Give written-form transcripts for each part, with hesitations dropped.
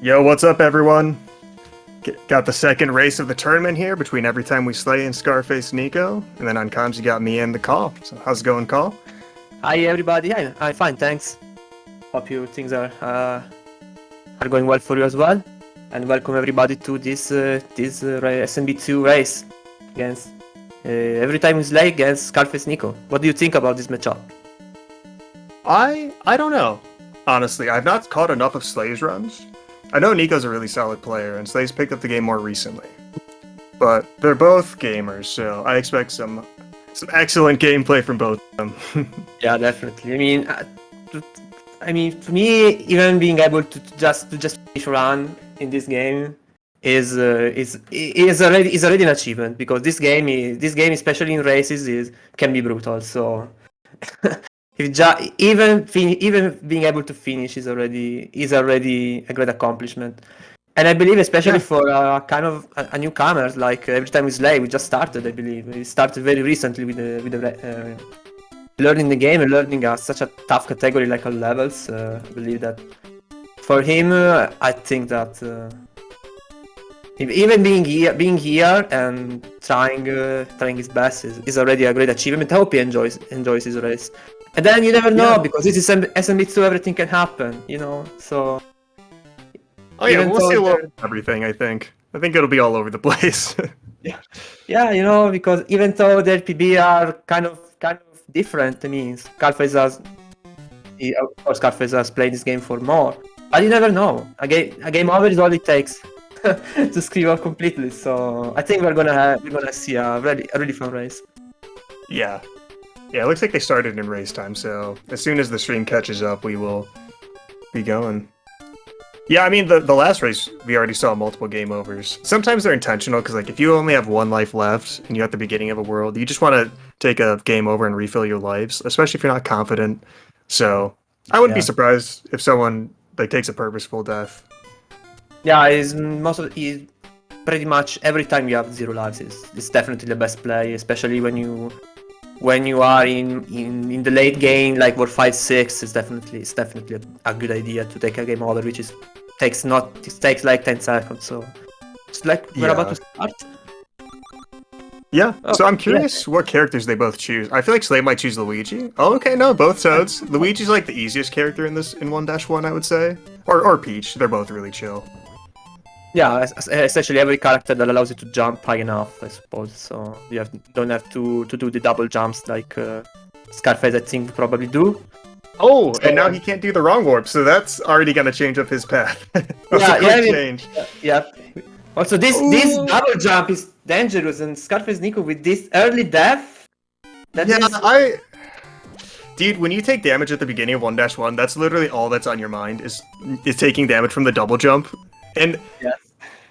Yo, what's up, everyone? Got the second race of the tournament here between EvryTimeWeSlay and ScarfaceNico, and then on comms you got me and the Call. So how's it going, Call? Hi everybody, I'm fine, thanks. Hope you things are going well for you as well, and welcome everybody to this SMB2 race against EvryTimeWeSlay against ScarfaceNico. What do you think about this matchup? I don't know. Honestly, I've not caught enough of Slay's runs. I know Nico's a really solid player, and Slay's picked up the game more recently. But they're both gamers, so I expect some excellent gameplay from both of them. Yeah, definitely. I mean, for me, even being able to just finish a run in this game is already an achievement, because this game, especially in races, can be brutal. So even being able to finish is already a great accomplishment. And I believe, especially for kind of a newcomer, like EvryTimeWeSlay, we just started. I believe we started very recently with the learning the game and learning such a tough category like all levels. I believe that for him, I think that even being here and trying his best is already a great achievement. I hope he enjoys his race. And then you never know, because this is SMB2, everything can happen, you know. So. Oh yeah, we'll see a little everything. I think it'll be all over the place. Yeah, you know, because even though their PB are kind of different, I mean, Scarface has played this game for more, but you never know. A game over is all it takes to screw up completely. So I think we're gonna see a really fun race. Yeah, it looks like they started in race time. So as soon as the stream catches up, we will be going. Yeah, I mean, the last race, we already saw multiple game overs. Sometimes they're intentional, because like if you only have one life left and you're at the beginning of a world, you just want to take a game over and refill your lives, especially if you're not confident. So I wouldn't be surprised if someone like takes a purposeful death. Yeah, he's pretty much every time you have 0 lives. It's definitely the best play, especially when you are in the late game, like War 5-6. It's definitely a good idea to take a game over, which takes like 10 seconds. So it's like we're about to start. Yeah. So I'm curious what characters they both choose. I feel like Slay might choose Luigi. Oh, okay, no, both Toads. Luigi's like the easiest character in 1-1, I would say, or Peach. They're both really chill. Yeah, essentially every character that allows you to jump high enough, I suppose. So you don't have to do the double jumps like Scarface, I think, probably do. Oh, and now he can't do the wrong warp, so that's already gonna change up his path. Change. Yeah. Also, this double jump is dangerous, and ScarfaceNico with this early death. Dude, when you take damage at the beginning of 1-1, that's literally all that's on your mind is taking damage from the double jump. And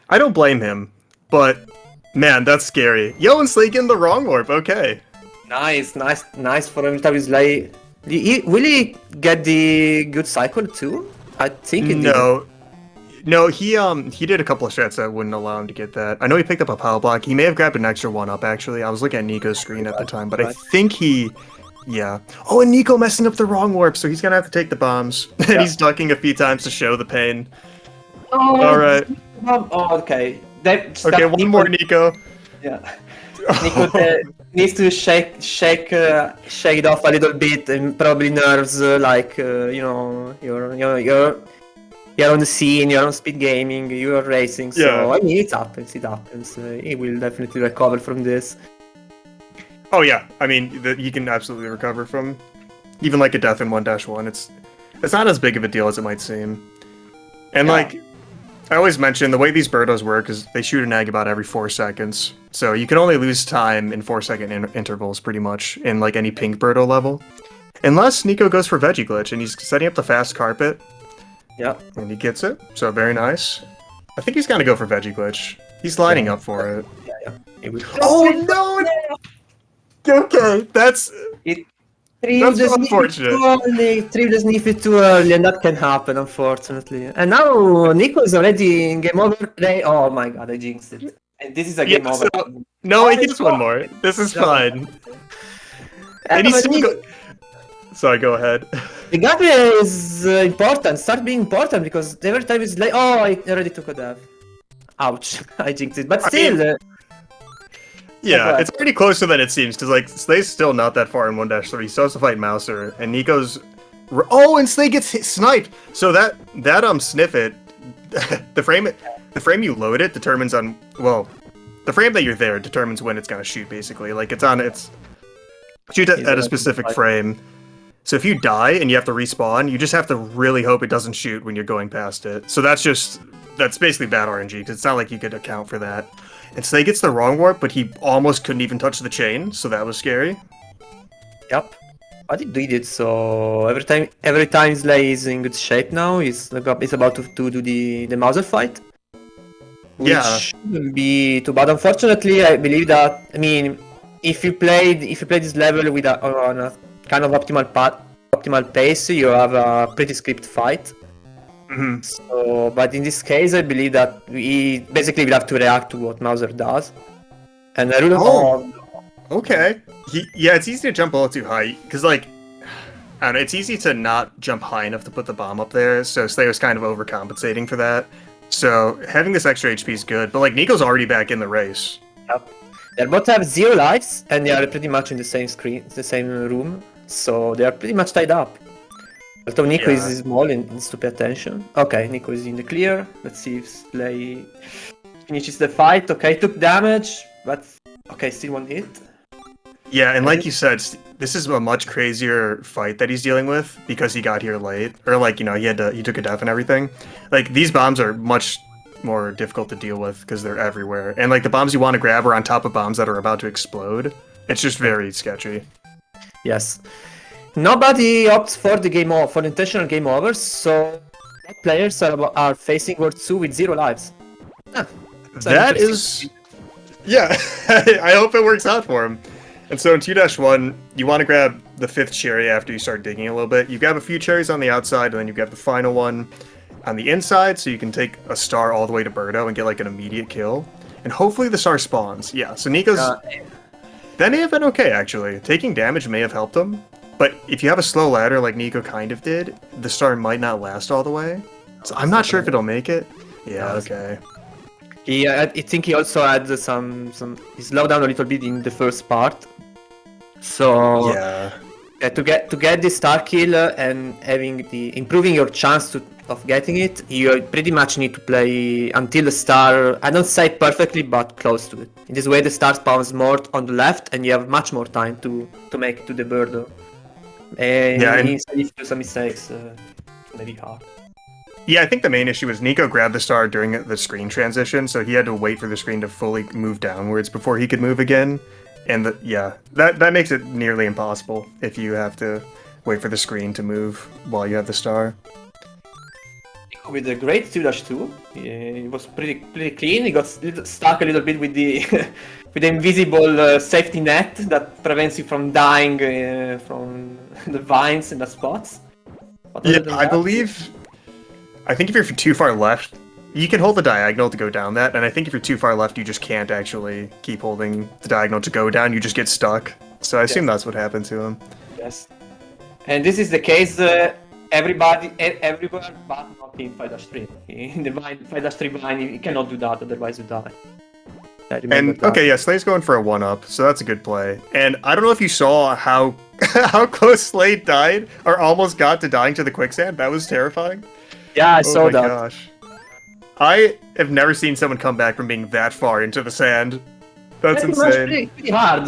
I don't blame him, but man, that's scary. Yo, and Slay getting the wrong warp. Okay. Nice for him. Like, will he get the good cycle too? I think he did. No, he did a couple of strats that wouldn't allow him to get that. I know he picked up a power block. He may have grabbed an extra 1-up, actually. I was looking at Nico's screen at the time, but I think Oh, and Nico messing up the wrong warp, so he's gonna have to take the bombs. And he's ducking a few times to show the pain. Oh, all right. Oh, okay. One more, Nico. Yeah. Nico needs to shake it off a little bit, and probably nerves, like you know, you're on the scene, you're on SpeedGaming, you're racing. So I mean, it happens. He will definitely recover from this. Oh yeah, I mean, you can absolutely recover from even like a death in 1-1. It's not as big of a deal as it might seem. And like I always mention, the way these Birdos work is they shoot an egg about every 4 seconds. So you can only lose time in 4-second intervals pretty much in like any pink Birdo level. Unless Nico goes for Veggie Glitch and he's setting up the fast carpet. Yeah. And he gets it. So very nice. I think he's gonna go for Veggie Glitch. He's lining up for it. Yeah. Oh no! Okay, that's unfortunate. Trips sniffed too early, and that can happen, unfortunately. And now Nico is already in game over. Oh my god, I jinxed it. And this is a game over. No, he gets one more. This is fine. And he's still Sorry, go ahead. The gateway is important. Start being important because every time it's like, oh, I already took a dev. Ouch, I jinxed it. But still, mean, go yeah, ahead. it's pretty closer than it seems, because, like, Slay's still not that far in 1-3. He still has to fight Mouser, and Nico's... Oh, and Slay gets sniped! So that sniff it, the frame you load it determines on... Well, the frame that you're there determines when it's gonna shoot, basically. Like, shoot at a specific frame. So if you die and you have to respawn, you just have to really hope it doesn't shoot when you're going past it. So that's basically bad RNG, because it's not like you could account for that. And Slay gets the wrong warp, but he almost couldn't even touch the chain, so that was scary. Yep. But he did it, so every time Slay is in good shape now, he's about to do the Mauser fight. Which shouldn't be too bad. Unfortunately, I believe that, I mean, if you play this level with on a kind of optimal pace, you have a pretty script fight. Mm-hmm. So, but in this case, I believe that we basically will have to react to what Mauser does. And I really okay. Yeah, it's easy to jump a little too high, because, like, I don't know, it's easy to not jump high enough to put the bomb up there, so Slay was kind of overcompensating for that. So having this extra HP is good, but, like, Nico's already back in the race. Yep. They both have 0 lives, and they are pretty much in the same screen, the same room, so they are pretty much tied up. Although Nico is small and needs to pay attention. Okay, Nico is in the clear. Let's see if Slay finishes the fight. Okay, took damage, but okay, still 1 hit. Yeah, and like you said, this is a much crazier fight that he's dealing with because he got here late, or, like, you know, he took a death and everything. Like, these bombs are much more difficult to deal with because they're everywhere, and, like, the bombs you want to grab are on top of bombs that are about to explode. It's just very sketchy. Yes. Nobody opts for the intentional game over, so players are facing World 2 with 0 lives. That is... Yeah, I hope it works out for him. And so in 2-1, you want to grab the 5th cherry after you start digging a little bit. You grab a few cherries on the outside, and then you grab the final one on the inside, so you can take a star all the way to Birdo and get, like, an immediate kill. And hopefully the star spawns. Yeah, so Nico's... That may have been okay, actually. Taking damage may have helped him. But if you have a slow ladder like Nico kind of did, the star might not last all the way. So I'm not sure if it'll make it. Yeah, okay. I think he also had he slowed down a little bit in the first part. So yeah, to get the star kill and improving your chance of getting it, you pretty much need to play until the star, I don't say perfectly, but close to it. In this way the star spawns more on the left and you have much more time to make it to the Birdo. And instead if you do some mistakes, maybe hard. Yeah, I think the main issue was Nico grabbed the star during the screen transition, so he had to wait for the screen to fully move downwards before he could move again. And that makes it nearly impossible if you have to wait for the screen to move while you have the star. With a great 2-2, it was pretty clean. He got stuck a little bit with the with the invisible safety net that prevents you from dying from the vines and the spots. Yeah, I think if you're too far left, you can hold the diagonal to go down that, and I think if you're too far left, you just can't actually keep holding the diagonal to go down, you just get stuck. So I assume that's what happened to him. Yes. And this is the case everywhere but not in 5-3. In the 5-3 vine, you cannot do that, otherwise you die. And, okay, yeah, Slay's going for a 1-up, so that's a good play. And I don't know if you saw how how close Slay died, or almost got to dying to the quicksand. That was terrifying. Yeah, I saw that. Oh my gosh. I have never seen someone come back from being that far into the sand. That's insane. Pretty hard,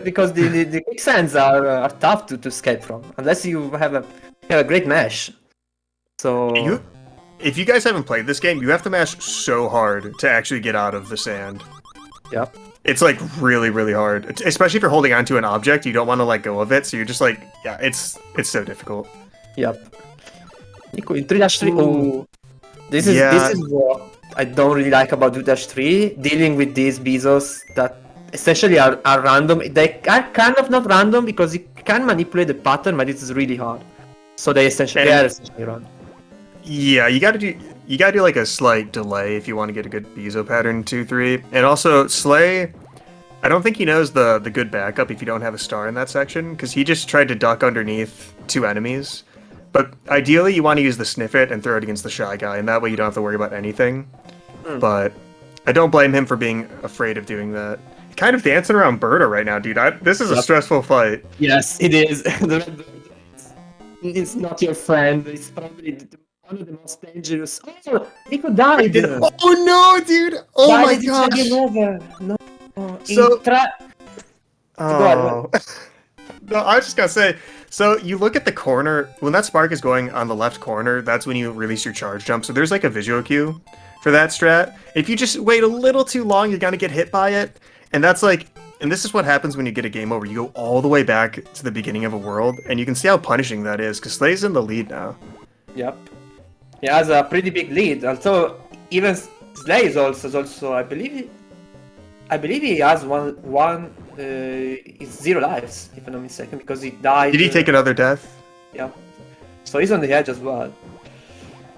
because the quicksands are tough to escape from, unless you have a great mesh. So... If you guys haven't played this game, you have to mash so hard to actually get out of the sand. Yep. It's, like, really, really hard. Especially if you're holding onto an object, you don't want to let go of it, so you're just like, yeah, it's so difficult. Yep. Nico, in 3-3, oh, this is what I don't really like about 2-3, dealing with these Bezos that essentially are random. They are kind of not random because you can manipulate the pattern, but it's really hard. So they are essentially random. Yeah, you gotta do like a slight delay if you want to get a good Bezo pattern 2-3. And also Slay, I don't think he knows the good backup if you don't have a star in that section, because he just tried to duck underneath 2 enemies. But ideally, you want to use the Sniff It and throw it against the Shy Guy, and that way you don't have to worry about anything. But I don't blame him for being afraid of doing that. Kind of dancing around Berta right now, dude. This is a stressful fight. Yes, it is. The Red Bird is not your friend. It's probably one of the most dangerous. Oh, Nico died. Oh no, dude! Oh my gosh! No. So, Oh. No, I was just gonna say. So you look at the corner when that spark is going on the left corner. That's when you release your charge jump. So there's like a visual cue for that strat. If you just wait a little too long, you're gonna get hit by it. And that's like, and this is what happens when you get a game over. You go all the way back to the beginning of a world, and you can see how punishing that is. Because Slay's in the lead now. Yep. He has a pretty big lead. Also, even Slay is also I believe he has it's 0 lives, if I'm not mistaken, because he died. Did he take another death? Yeah. So he's on the edge as well.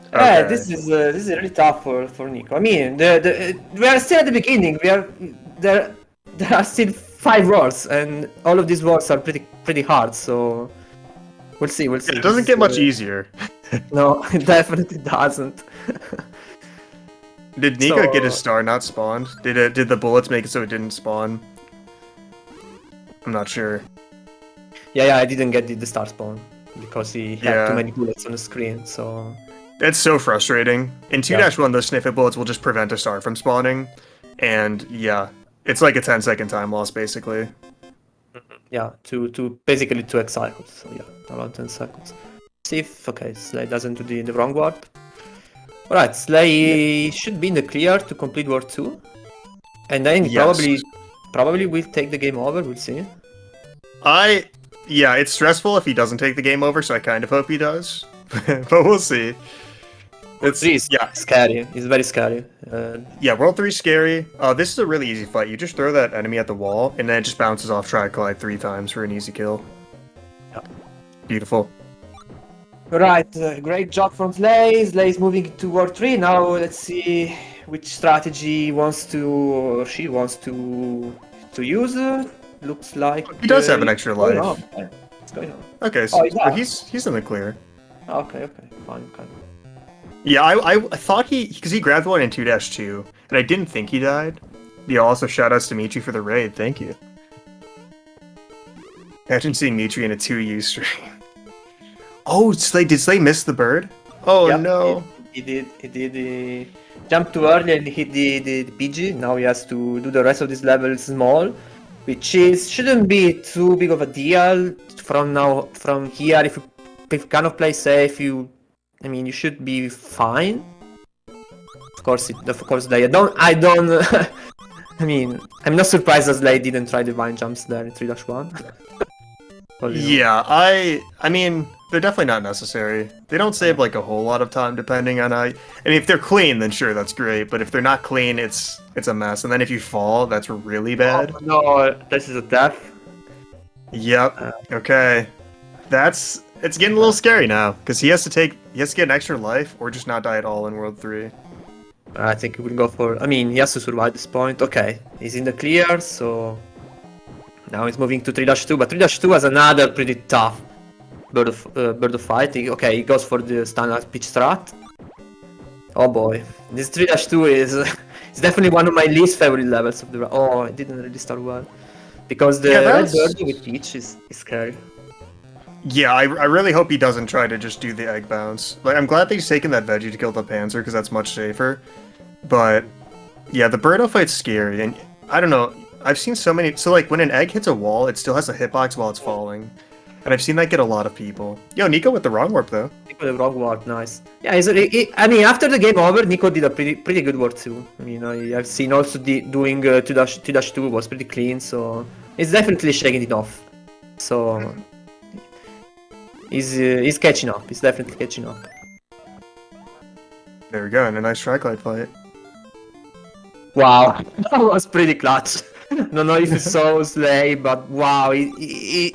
Okay. Yeah, this is really tough for Nico. I mean, we are still at the beginning. There are still 5 wars, and all of these wars are pretty hard. So we'll see. We'll see. It doesn't get much easier. No, it definitely doesn't. Did Nico get his star not spawned? Did the bullets make it so it didn't spawn? I'm not sure. Yeah, I didn't get the star spawn because he had too many bullets on the screen. So it's so frustrating. In 2-1, those Sniff It bullets will just prevent a star from spawning, and yeah, it's like a 10-second time loss basically. Yeah, to basically 2x cycles. So yeah, around 10 seconds. See if Slay doesn't do the wrong warp. Alright, Slay should be in the clear to complete War 2. And then probably will take the game over, we'll see. Yeah, it's stressful if he doesn't take the game over, so I kind of hope he does. But we'll see. It's scary. It's very scary. Yeah, World 3 is scary. This is a really easy fight. You just throw that enemy at the wall, and then it just bounces off Tri-Collide 3 times for an easy kill. Yeah. Beautiful. Alright, great job from Slay. Slay is moving to War 3. Now let's see which strategy she wants to use. Looks like he does have an extra life. What's going on? Okay, so he's in the clear. Okay, fine. Yeah, I thought because he grabbed one in 2-2, and I didn't think he died. Yeah, also shoutouts to Mitri for the raid. Thank you. Imagine seeing Mitri in a 2U stream. Oh, did Slay miss the bird? Oh no. He did. He jumped too early and hit the PG. Now he has to do the rest of this level small, which shouldn't be too big of a deal. From here, if you kind of play safe, you should be fine. Of course, I don't. I mean, I'm not surprised that Slay didn't try the vine jumps there in 3-1. Yeah, I mean, they're definitely not necessary. They don't save like a whole lot of time depending on how. I mean, if they're clean, then sure, that's great. But if they're not clean, it's a mess. And then if you fall, that's really bad. Oh, no, this is a death. Yep. Okay. It's getting a little scary now because he has to get an extra life or just not die at all in World 3. I think he will go for. I mean, he has to survive this point. Okay, he's in the clear, so now he's moving to 3-2. But 3-2 has another pretty tough bird of fight. He goes for the standard pitch strat. Oh boy, this 3-2 is definitely one of my least favorite levels of the. Oh, it didn't really start well because the red bird with pitch is scary. Yeah, I really hope he doesn't try to just do the egg bounce. Like, I'm glad that he's taken that veggie to kill the Panzer because that's much safer. But yeah, the Birdo fight's scary, and I don't know. I've seen so many. So like when an egg hits a wall, it still has a hitbox while it's falling, and I've seen that get a lot of people. Yo, Nico with the wrong warp though. Nico with the wrong warp, nice. Yeah, I mean, after the game over, Nico did a pretty good warp too. I mean, I've seen also doing 2-2 was pretty clean, so it's definitely shaking it off. So. He's catching up. He's definitely catching up. There we go, and a nice Tri-Collide fight. Wow, that was pretty clutch. Don't know if you saw Slay, but wow, I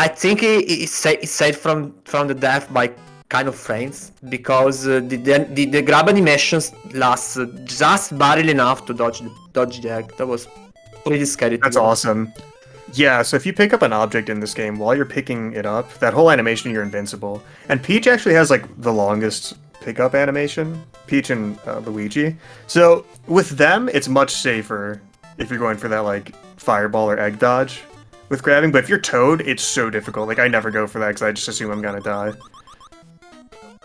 think he saved from the death by kind of frames because the grab animations last just barely enough to dodge the egg. That was pretty scary. That's awesome. Yeah, so if you pick up an object in this game, while you're picking it up, that whole animation, you're invincible. And Peach actually has, like, the longest pickup animation. Peach and Luigi. So, with them, it's much safer if you're going for that, like, fireball or egg dodge with grabbing. But if you're Toad, it's so difficult. Like, I never go for that because I just assume I'm gonna die.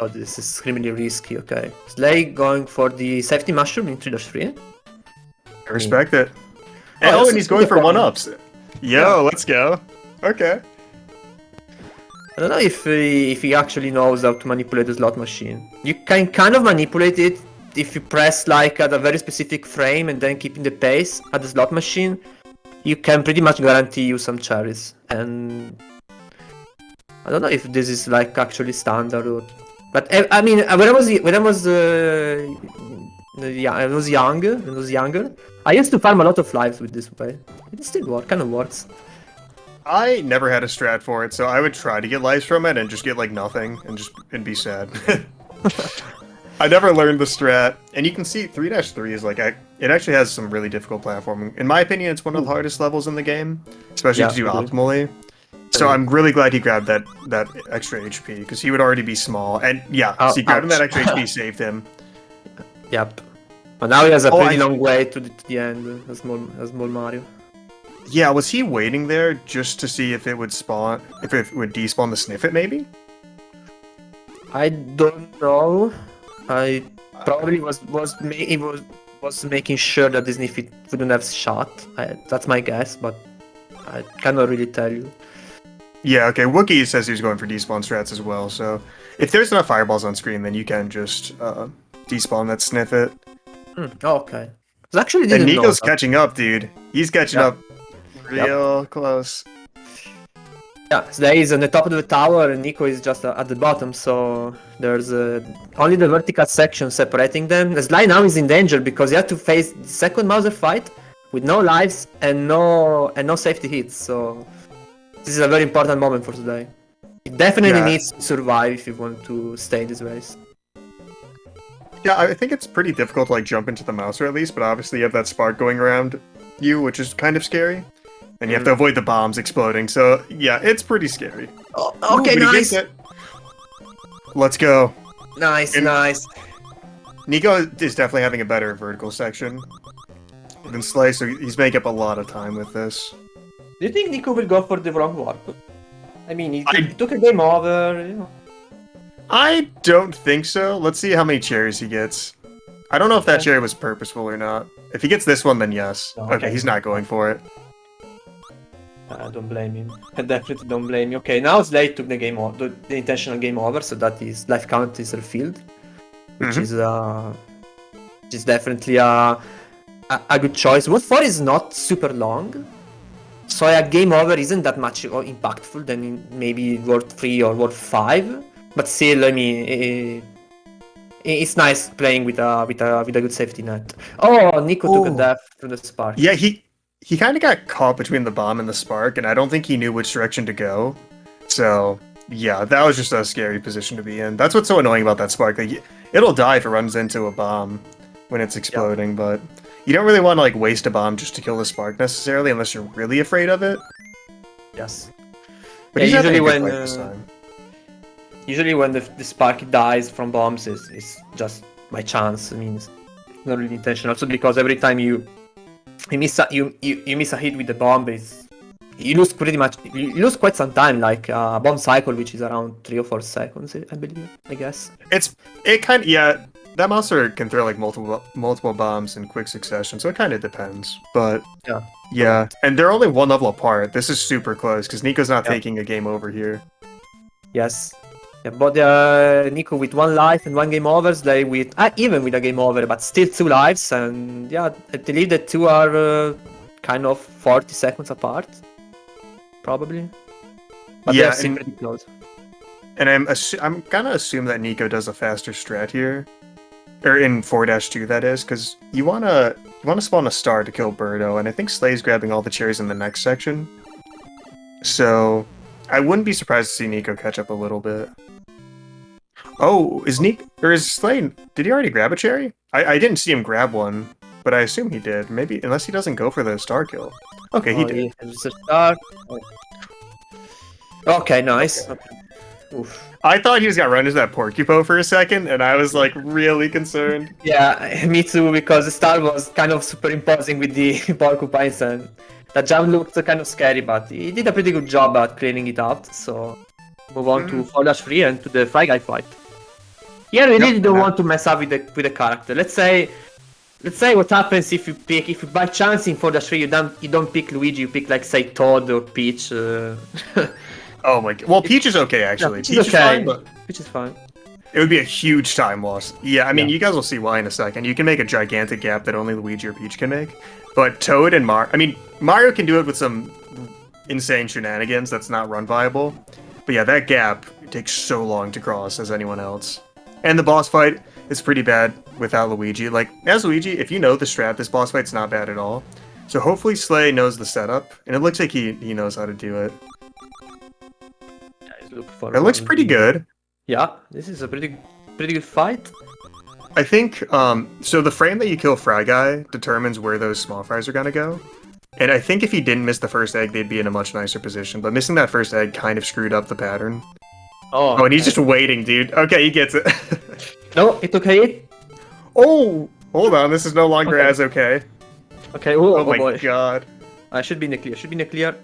Oh, this is extremely risky, okay. Slay going for the safety mushroom in 3-3. I respect it. Oh, And he's going for one-ups. Yo, let's go. Okay. I don't know if he actually knows how to manipulate the slot machine. You can kind of manipulate it if you press like at a very specific frame and then keeping the pace at the slot machine. You can pretty much guarantee you some cherries. And I don't know if this is like actually standard or... But I mean, when I was younger, I used to farm a lot of lives with this way. It still kind of works. I never had a strat for it, so I would try to get lives from it and just get like nothing and be sad. I never learned the strat, and you can see 3-3 is like it actually has some really difficult platforming. In my opinion, it's one of the hardest levels in the game, especially to do optimally. So I'm really glad he grabbed that extra HP because he would already be small, and yeah, so grabbing that extra HP saved him. Yep. But now he has a pretty long way to the end as small Mario. Yeah, was he waiting there just to see if it would spawn, if it would despawn the Sniffet, maybe? I don't know. I probably was making sure that the Sniffet wouldn't have shot. That's my guess, but I cannot really tell you. Yeah, okay. Wookiee says he was going for despawn strats as well, so if there's enough fireballs on screen, then you can just despawn that Sniffet. Okay. I actually didn't and Nico's know catching up, dude. He's catching up real close. Yeah, Slay is on the top of the tower and Nico is just at the bottom, so there's only the vertical section separating them. Slay now is in danger because he had to face the second Mauser fight with no lives and no safety hits, so this is a very important moment for Slay. He definitely needs to survive if you want to stay in this race. Yeah, I think it's pretty difficult to like jump into the Mouser at least, but obviously you have that spark going around you, which is kind of scary. And you have to avoid the bombs exploding, so yeah, it's pretty scary. Oh, okay, nice! Let's go. Nice, nice. Nico is definitely having a better vertical section than Slay, so he's making up a lot of time with this. Do you think Nico will go for the wrong warp? I mean, he took a game over, you know. I don't think so. Let's see how many cherries he gets. I don't know if that cherry was purposeful or not. If he gets this one, then yes. Okay, he's not going for it. I don't blame him. I definitely don't blame him. Okay, now Slay took the game over, the intentional game over, so that his life count is refilled, which is definitely a good choice. Word 4 is not super long, so a game over isn't that much impactful than maybe Word 3 or Word 5. But still, I mean, it's nice playing with a good safety net. Oh, Nico took a death through the spark. Yeah, he kind of got caught between the bomb and the spark, and I don't think he knew which direction to go. So, yeah, that was just a scary position to be in. That's what's so annoying about that spark. Like, it'll die if it runs into a bomb when it's exploding, but you don't really want to like waste a bomb just to kill the spark necessarily, unless you're really afraid of it. Yes. But he's usually when the spark dies from bombs, it's just by chance. I mean, it's not really intentional. Also, because every time you miss a hit with the bomb, you lose quite some time, like a bomb cycle, which is around 3 or 4 seconds, I believe. I guess. That monster can throw like multiple bombs in quick succession, so it kind of depends. But yeah, and they're only one level apart. This is super close because Nico's not taking a game over here. Yes. Yeah, but Nico with 1 life and 1 game over, Slay with even with a game over, but still 2 lives, and yeah, I believe the 2 are kind of 40 seconds apart, probably. But they're still pretty close. And I'm gonna assume that Nico does a faster strat here, or in 4-2 that is, because you wanna spawn a star to kill Birdo, and I think Slay's grabbing all the cherries in the next section. So I wouldn't be surprised to see Nico catch up a little bit. Oh, is Slay? Did he already grab a cherry? I didn't see him grab one. but I assume he did. Maybe, unless he doesn't go for the star kill. Okay, he did. Just a start. Okay, nice. Okay. Oof. I thought he was gonna run into that Porcupo for a second, and I was like really concerned. Yeah, me too, because the star was kind of superimposing with the porcupines, and that jump looked kind of scary, but he did a pretty good job at cleaning it out. So move on to 4-3 and to the Fry Guy fight. Here we really don't want to mess up with the character. Let's say what happens if you by chance in 4-3 you don't pick Luigi, you pick like say Toad or Peach. Oh my god. Well, Peach is okay actually. Yeah, Peach is okay. Fine, but Peach is fine. it would be a huge time loss. Yeah, I mean, you guys will see why in a second. You can make a gigantic gap that only Luigi or Peach can make. But Toad and Mario... I mean, Mario can do it with some insane shenanigans that's not run viable. But yeah, that gap takes so long to cross as anyone else. And the boss fight is pretty bad without Luigi. Like, as Luigi, if you know the strat, this boss fight's not bad at all. So hopefully Slay knows the setup. And it looks like he knows how to do it. It looks pretty good. Yeah, this is a pretty good fight. I think, so the frame that you kill Fry Guy determines where those small fries are gonna go. And I think if he didn't miss the first egg, they'd be in a much nicer position. But missing that first egg kind of screwed up the pattern. Oh, and he's just waiting, dude. Okay, he gets it. No, it took a hit. Oh, hold on, this is no longer as okay. Okay, oh my boy. god. I should be in the clear.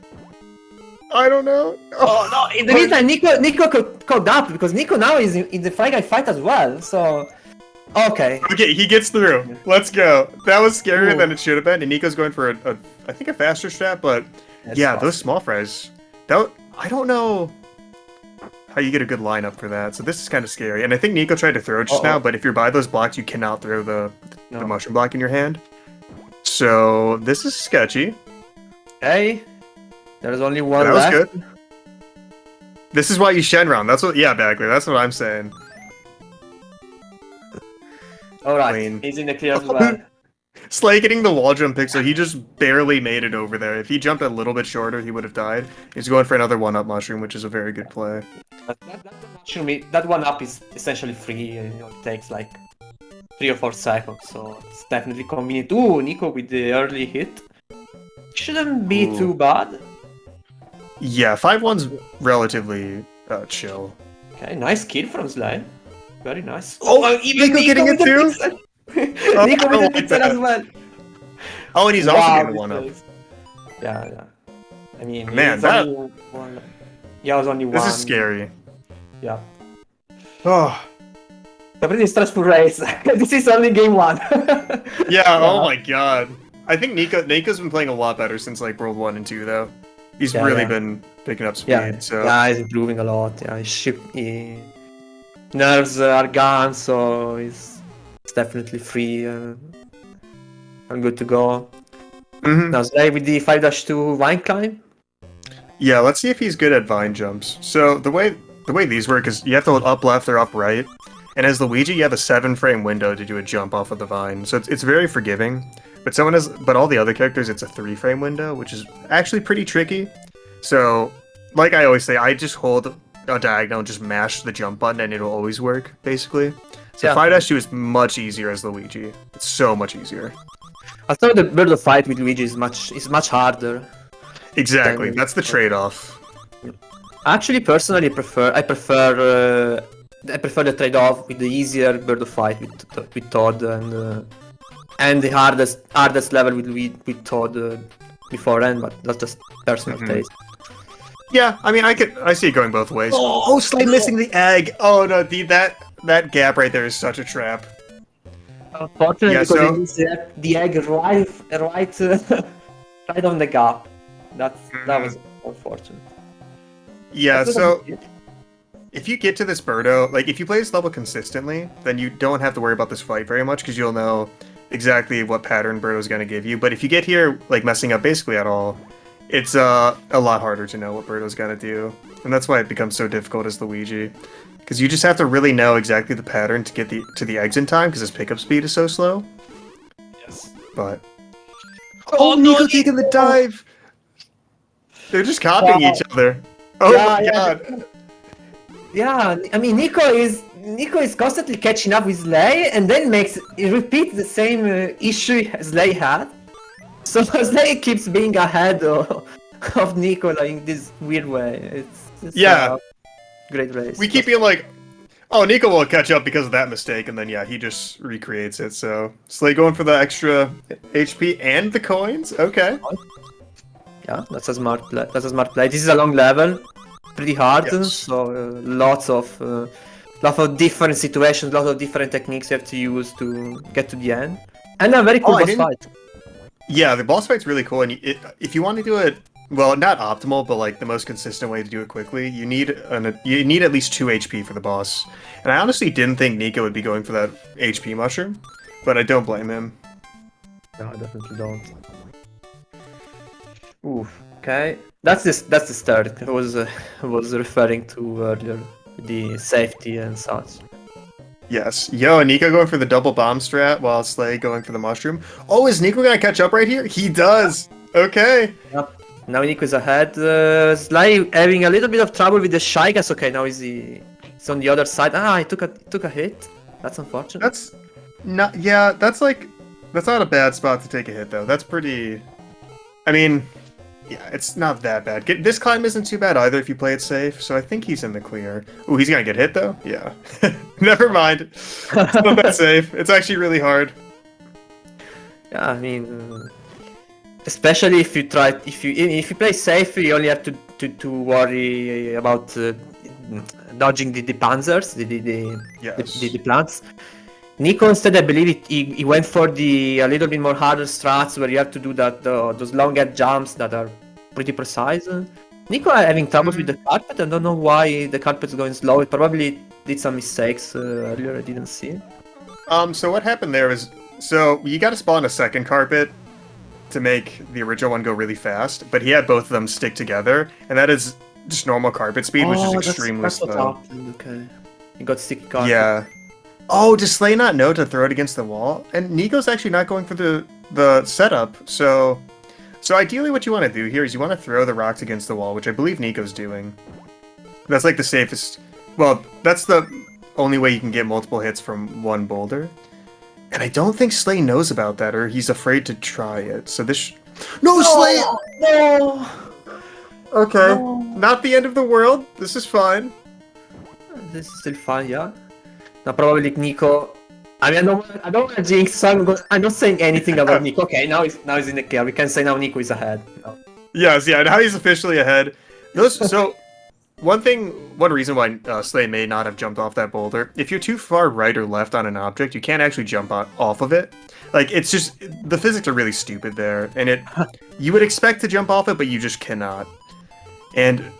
I don't know. Oh no! In the meantime, Nico caught up because Nico now is in the Fry Guy fight as well. So, okay. Okay, he gets through. Let's go. That was scarier than it should have been. And Nico's going for I think a faster strat, but yeah, those small fries. I don't know how you get a good lineup for that. So this is kind of scary. And I think Nico tried to throw just now, but if you're by those blocks, you cannot throw the mushroom block in your hand. So this is sketchy. Hey. There's only one that left. Was good. This is why you Shenron. That's what. Yeah, Bagley. That's what I'm saying. All right, he's in the clear as well. Slay getting the wall jump pick, so he just barely made it over there. If he jumped a little bit shorter, he would have died. He's going for another one-up mushroom, which is a very good play. That one-up is essentially free. It takes like 3 or 4 seconds, so it's definitely convenient. Ooh, Nico with the early hit. Shouldn't be too bad. Yeah, 5-1's relatively chill. Okay, nice kill from Slay. Very nice. Oh, even Nico getting it too? Nico with the pixel as well. Oh, and he's also getting one up. Yeah. I mean, man, that... Only one. Yeah, it was only one. This is scary. Yeah. Oh. It's a pretty stressful race. This is only game 1. Yeah, oh my god. I think Nico's been playing a lot better since like World 1 and 2 though. He's really been picking up speed. Yeah, he's improving a lot. Yeah, his nerves are gone, so he's definitely free and good to go. Now Slay with the 5-2 vine climb. Yeah, let's see if he's good at vine jumps. So the way these work is you have to hold up left or up right, and as Luigi you have a 7-frame window to do a jump off of the vine. So it's very forgiving. But all the other characters, it's a 3-frame window, which is actually pretty tricky. So, like I always say, I just hold a diagonal and just mash the jump button, and it'll always work, basically. So 5-2 is much easier as Luigi. It's so much easier. I thought the bird of fight with Luigi is much harder. Exactly, that's the trade-off. Actually, personally, I prefer the trade-off with the easier bird of fight with Toad and the hardest level with Toad beforehand, but that's just personal taste. Yeah, I mean, I see it going both ways. Oh, Slay missing the egg! Oh no, that gap right there is such a trap. Unfortunately, because the egg right on the gap. That was unfortunate. Yeah, so if you get to this Birdo, like if you play this level consistently, then you don't have to worry about this fight very much because you'll know exactly what pattern Birdo's going to give you. But if you get here like messing up basically at all, it's a lot harder to know what Birdo's going to do. And that's why it becomes so difficult as Luigi. Because you just have to really know exactly the pattern to get to the eggs in time because his pickup speed is so slow. Yes. But... Oh, Nico taking the dive! They're just copying each other. Oh my god! Yeah, I mean, Nico is Nico is constantly catching up with Slay, and then he repeats the same issue Slay had. So Slay keeps being ahead of Nico like, in this weird way. It's Yeah. Great race. We keep being like, oh, Nico will catch up because of that mistake, and then yeah, he just recreates it. So Slay going for the extra HP and the coins. Okay. Yeah, that's a smart play. That's a smart play. This is a long level, pretty hard. Yes. So lots of different situations, lots of different techniques you have to use to get to the end, and a very cool boss fight. Yeah, the boss fight's really cool, and if you want to do it, well, not optimal, but like the most consistent way to do it quickly, you need at least 2 HP for the boss. And I honestly didn't think Nico would be going for that HP mushroom, but I don't blame him. No, I definitely don't. Oof. Okay, that's the start. I was referring to earlier, the safety and such. Yes. Yo, Nico going for the double bomb strat while Slay going for the mushroom. Oh, is Nico gonna catch up right here? He does! Okay. Yep. Now Nico's ahead. Sly having a little bit of trouble with the Shy Guys. Okay, now he's on the other side. Ah, he took a hit. That's unfortunate. That's not. Yeah, that's not a bad spot to take a hit though. That's pretty. I mean, yeah, it's not that bad. This climb isn't too bad either if you play it safe. So I think he's in the clear. Ooh, he's gonna get hit though. Yeah. Never mind. It's not that safe. It's actually really hard. Yeah, I mean. Especially if you play safe, you only have to worry about dodging the panzers, the plants. Nico instead, I believe he went for a little bit more harder strats where you have to do those long head jumps that are pretty precise. Nico having troubles with the carpet. I don't know why the carpet's going slow. It probably did some mistakes earlier. I didn't see. So what happened there is, so you got to spawn a second carpet to make the original one go really fast, but he had both of them stick together, and that is just normal carpet speed, which is extremely slow. Okay. He got sticky carpet. Yeah. Oh, does Slay not know to throw it against the wall? And Nico's actually not going for the setup, so ideally what you want to do here is you want to throw the rocks against the wall, which I believe Nico's doing. That's like the safest, well, that's the only way you can get multiple hits from one boulder. And I don't think Slay knows about that, or he's afraid to try it. So this... No, Slay! No! Okay. No. Not the end of the world. This is fine. This is still fine, yeah. Now probably Nico... I mean, I don't want to jinx, so I'm not saying anything about Nico. Okay, now he's in the clear. We can say now Nico is ahead. No. Yes, yeah, now he's officially ahead. So... One reason why Slay may not have jumped off that boulder, if you're too far right or left on an object, you can't actually jump off of it. Like, it's just, the physics are really stupid there, and you would expect to jump off it, but you just cannot. And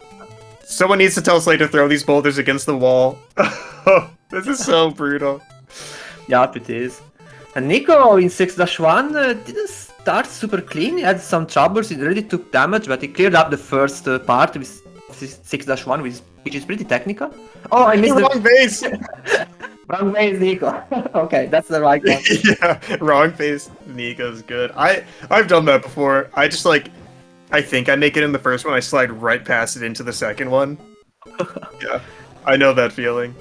someone needs to tell Slay to throw these boulders against the wall. This is so brutal. Yeah, it is. And Nico in 6-1 didn't start super clean, he had some troubles, he already took damage, but he cleared up the first part with 6-1, which is pretty technical. Oh, I missed the wrong base. Wrong base, Nico. Okay, that's the right one. Yeah, wrong base. Nico's good. I've done that before. I just I think I make it in the first one. I slide right past it into the second one. Yeah, I know that feeling.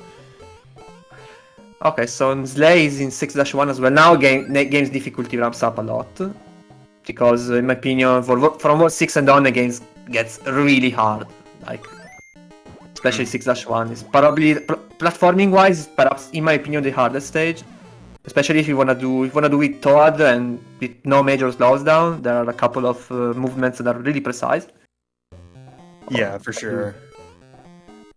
Okay, so Slay is in 6-1 as well. Now game's difficulty ramps up a lot. Because in my opinion, from what 6 and on, the game gets really hard. Like, especially 6-1 is probably platforming wise, perhaps in my opinion the hardest stage. Especially if you wanna do it Toad and with no major slows down. There are a couple of movements that are really precise. Yeah, for sure.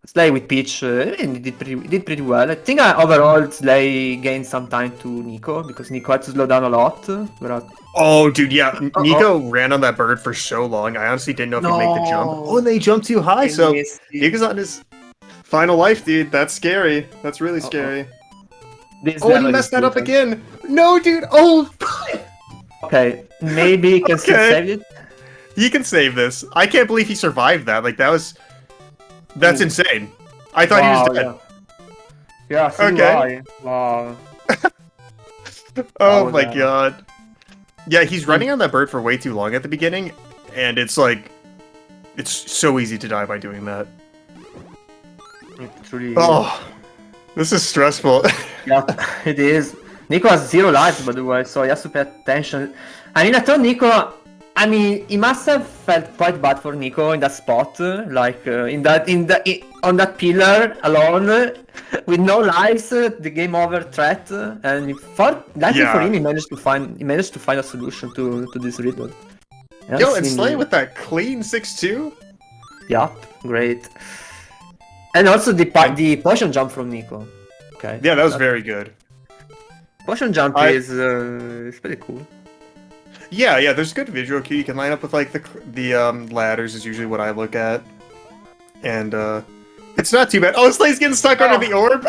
Slay with Peach did pretty well. I think overall Slay gained some time to Nico because Nico had to slow down a lot. Oh, dude, yeah. Nico ran on that bird for so long. I honestly didn't know if he'd make the jump. Oh, and they jumped too high, so Nico's on his final life, dude. That's scary. That's really scary. Oh, and he messed that up again. No, dude. Oh. Okay, maybe he can still save it. He can save this. I can't believe he survived that. Like, that's insane. I thought he was dead. Yeah, so okay. Wow. Oh my god. Yeah, he's running on that bird for way too long at the beginning, and it's so easy to die by doing that. It's really... Oh. This is stressful. Yeah, it is. Nico has 0 lives, by the way, so he has to pay attention. I mean, I thought Nico. I mean, he must have felt quite bad for Nico in that spot, like on that pillar alone, with no lives, the game over threat, and luckily for him, he managed to find a solution to this riddle. Yo, and Slay with that clean 6-2. Yup, great. And also the potion jump from Nico. Okay. Yeah, that was very good. Potion jump is pretty cool. Yeah, there's good visual cue. You can line up with like the ladders is usually what I look at, and it's not too bad. Oh, Slay's getting stuck under the orb.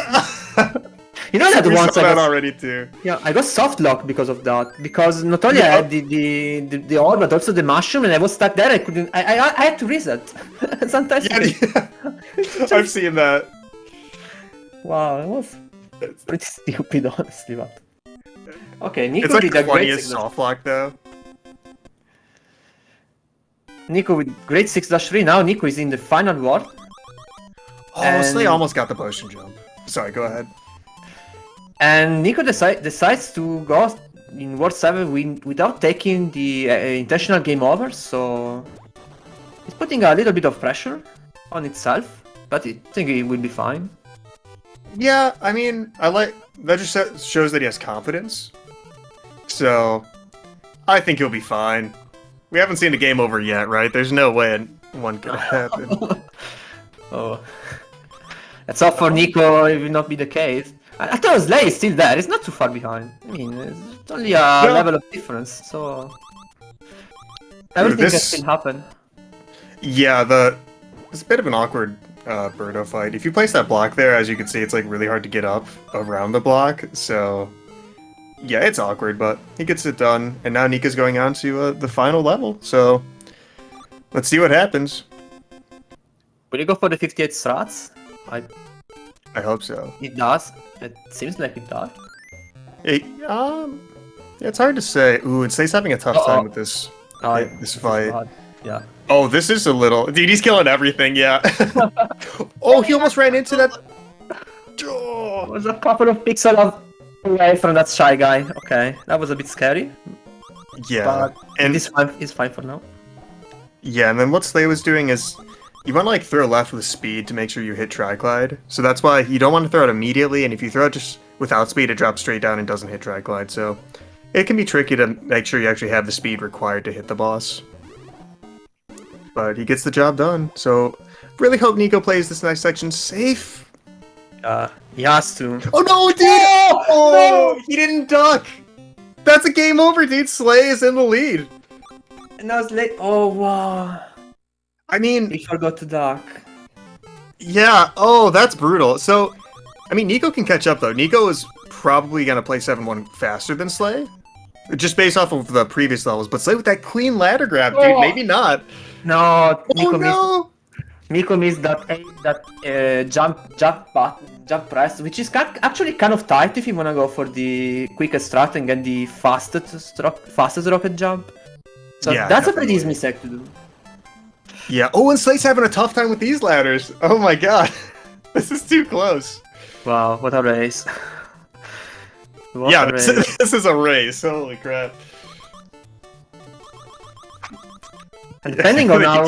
You know that once I got already too. Yeah, I got soft lock because of that. Because not only I had the orb, but also the mushroom, and I was stuck there. I couldn't. I had to reset. Sometimes. Yeah. I've seen that. Wow, it was pretty stupid, honestly. But okay, Nico it's like did the a great funniest soft lock though. Nico with great 6-3. Now Nico is in the final ward. Oh, Slay almost got the potion jump. Sorry, go ahead. And Nico decides to go in Ward 7 without taking the intentional game over, so it's putting a little bit of pressure on itself, but I think it will be fine. Yeah, I mean, that just shows that he has confidence. So, I think he'll be fine. We haven't seen a game over yet, right? There's no way one could happen. Oh. That's all for Nico, it will not be the case. I thought Slay is still there, it's not too far behind. I mean, it's only a level of difference, so... Everything can still happen. Yeah, it's a bit of an awkward Birdo fight. If you place that block there, as you can see, it's like really hard to get up around the block, so... Yeah, it's awkward, but he gets it done, and now Nika's going on to the final level, so... Let's see what happens. Will you go for the 58 strats? I hope so. It does. It seems like it does. Yeah, it's hard to say. Ooh, and Slay's having a tough time with this this fight. Yeah. Oh, this is a little... Dude, he's killing everything, yeah. Oh, he almost ran into that... Oh. It was a couple of pixels away from that shy guy. Okay, that was a bit scary. Yeah. But and this one is fine for now. Yeah, and then what Slay was doing is... You want to like throw left with speed to make sure you hit Tri-Glide. So that's why you don't want to throw it immediately, and if you throw it just without speed, it drops straight down and doesn't hit Tri-Glide. So it can be tricky to make sure you actually have the speed required to hit the boss. But he gets the job done. So really hope Nico plays this next section safe. He has to. Oh no, dude! Oh, no! He didn't duck! That's a game over, dude. Slay is in the lead. And I was late. Oh, wow. I mean... He forgot to duck. Yeah, oh, that's brutal. So, I mean, Nico can catch up, though. Nico is probably going to play 7-1 faster than Slay. Just based off of the previous levels. But Slay with that clean ladder grab, dude, maybe not. No, Nico missed that jump press, which is actually kind of tight if you want to go for the quickest strat and get the fastest rocket jump. So yeah, that's a pretty easy mistake to do. Yeah. Oh, and Slay's having a tough time with these ladders. Oh my god. This is too close. Wow, what a race. This is a race. Holy crap. And depending on how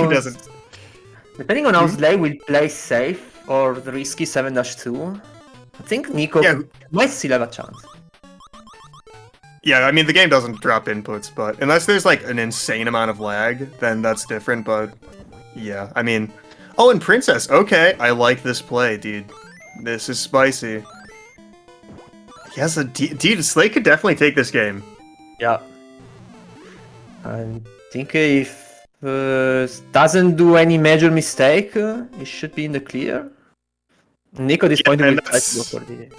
Slay will play safe or risky 7-2, I think Nico might still have a chance. Yeah, I mean, the game doesn't drop inputs, but unless there's like an insane amount of lag, then that's different, but yeah, I mean... Oh, and Princess, okay, I like this play, dude. This is spicy. Yes, dude, Slay could definitely take this game. Yeah. I think if doesn't do any major mistake, he should be in the clear. Nico at this point will try to go for the...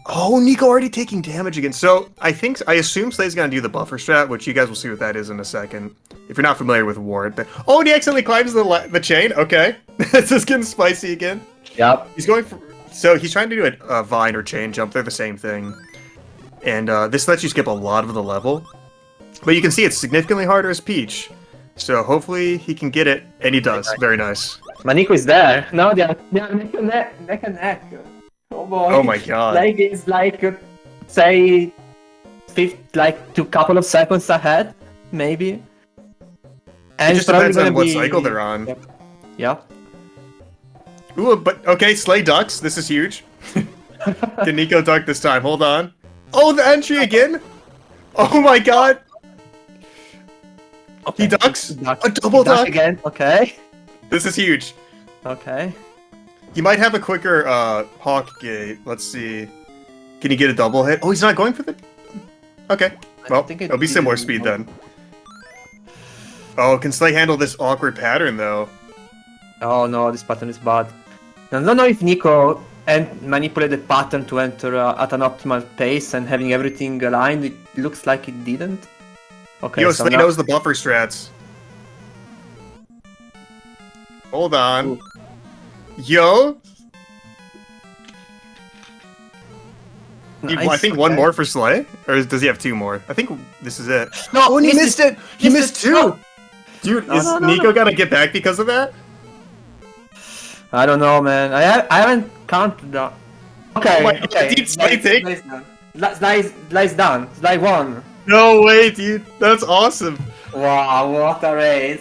Oh, Nico already taking damage again. So, I assume Slay's gonna do the buffer strat, which you guys will see what that is in a second. If you're not familiar with Ward. But... Oh, and he accidentally climbs the chain? Okay. This is getting spicy again. Yep. He's going for... So, he's trying to do a vine or chain jump. They're the same thing. And this lets you skip a lot of the level. But you can see it's significantly harder as Peach. So, hopefully he can get it. And he does. Very nice. Nico is there. No, they are neck and neck. Oh boy. Oh my god. Like it's like say, two couple of seconds ahead, maybe. And It just depends on what cycle they're on. Yep. Yeah. Ooh, but okay, Slay ducks. This is huge. Can Nico duck this time? Hold on. Oh, the entry again. Oh my god. Okay. He ducks. A double duck again. Okay. This is huge. Okay. He might have a quicker hawk gate. Let's see. Can he get a double hit? Oh, he's not going for the... Okay. Well, it'll be similar speed then. Oh, can Slay handle this awkward pattern, though? Oh no, this pattern is bad. I don't know if Nico manipulate the pattern to enter at an optimal pace and having everything aligned. It looks like it didn't. Okay, Yo, so Slay now... knows the buffer strats. Hold on. Ooh. Yo! Nice. I think one more for Slay? Or does he have two more? I think this is it. No, Oh, and he missed it! He missed two! No. Dude, No, is no, no, Nico no. gonna get back because of that? I don't know, man. I haven't counted that. Okay, Oh my God, okay. dude, Slay take- Slice done. Slice won. No way, dude. That's awesome. Wow, what a race.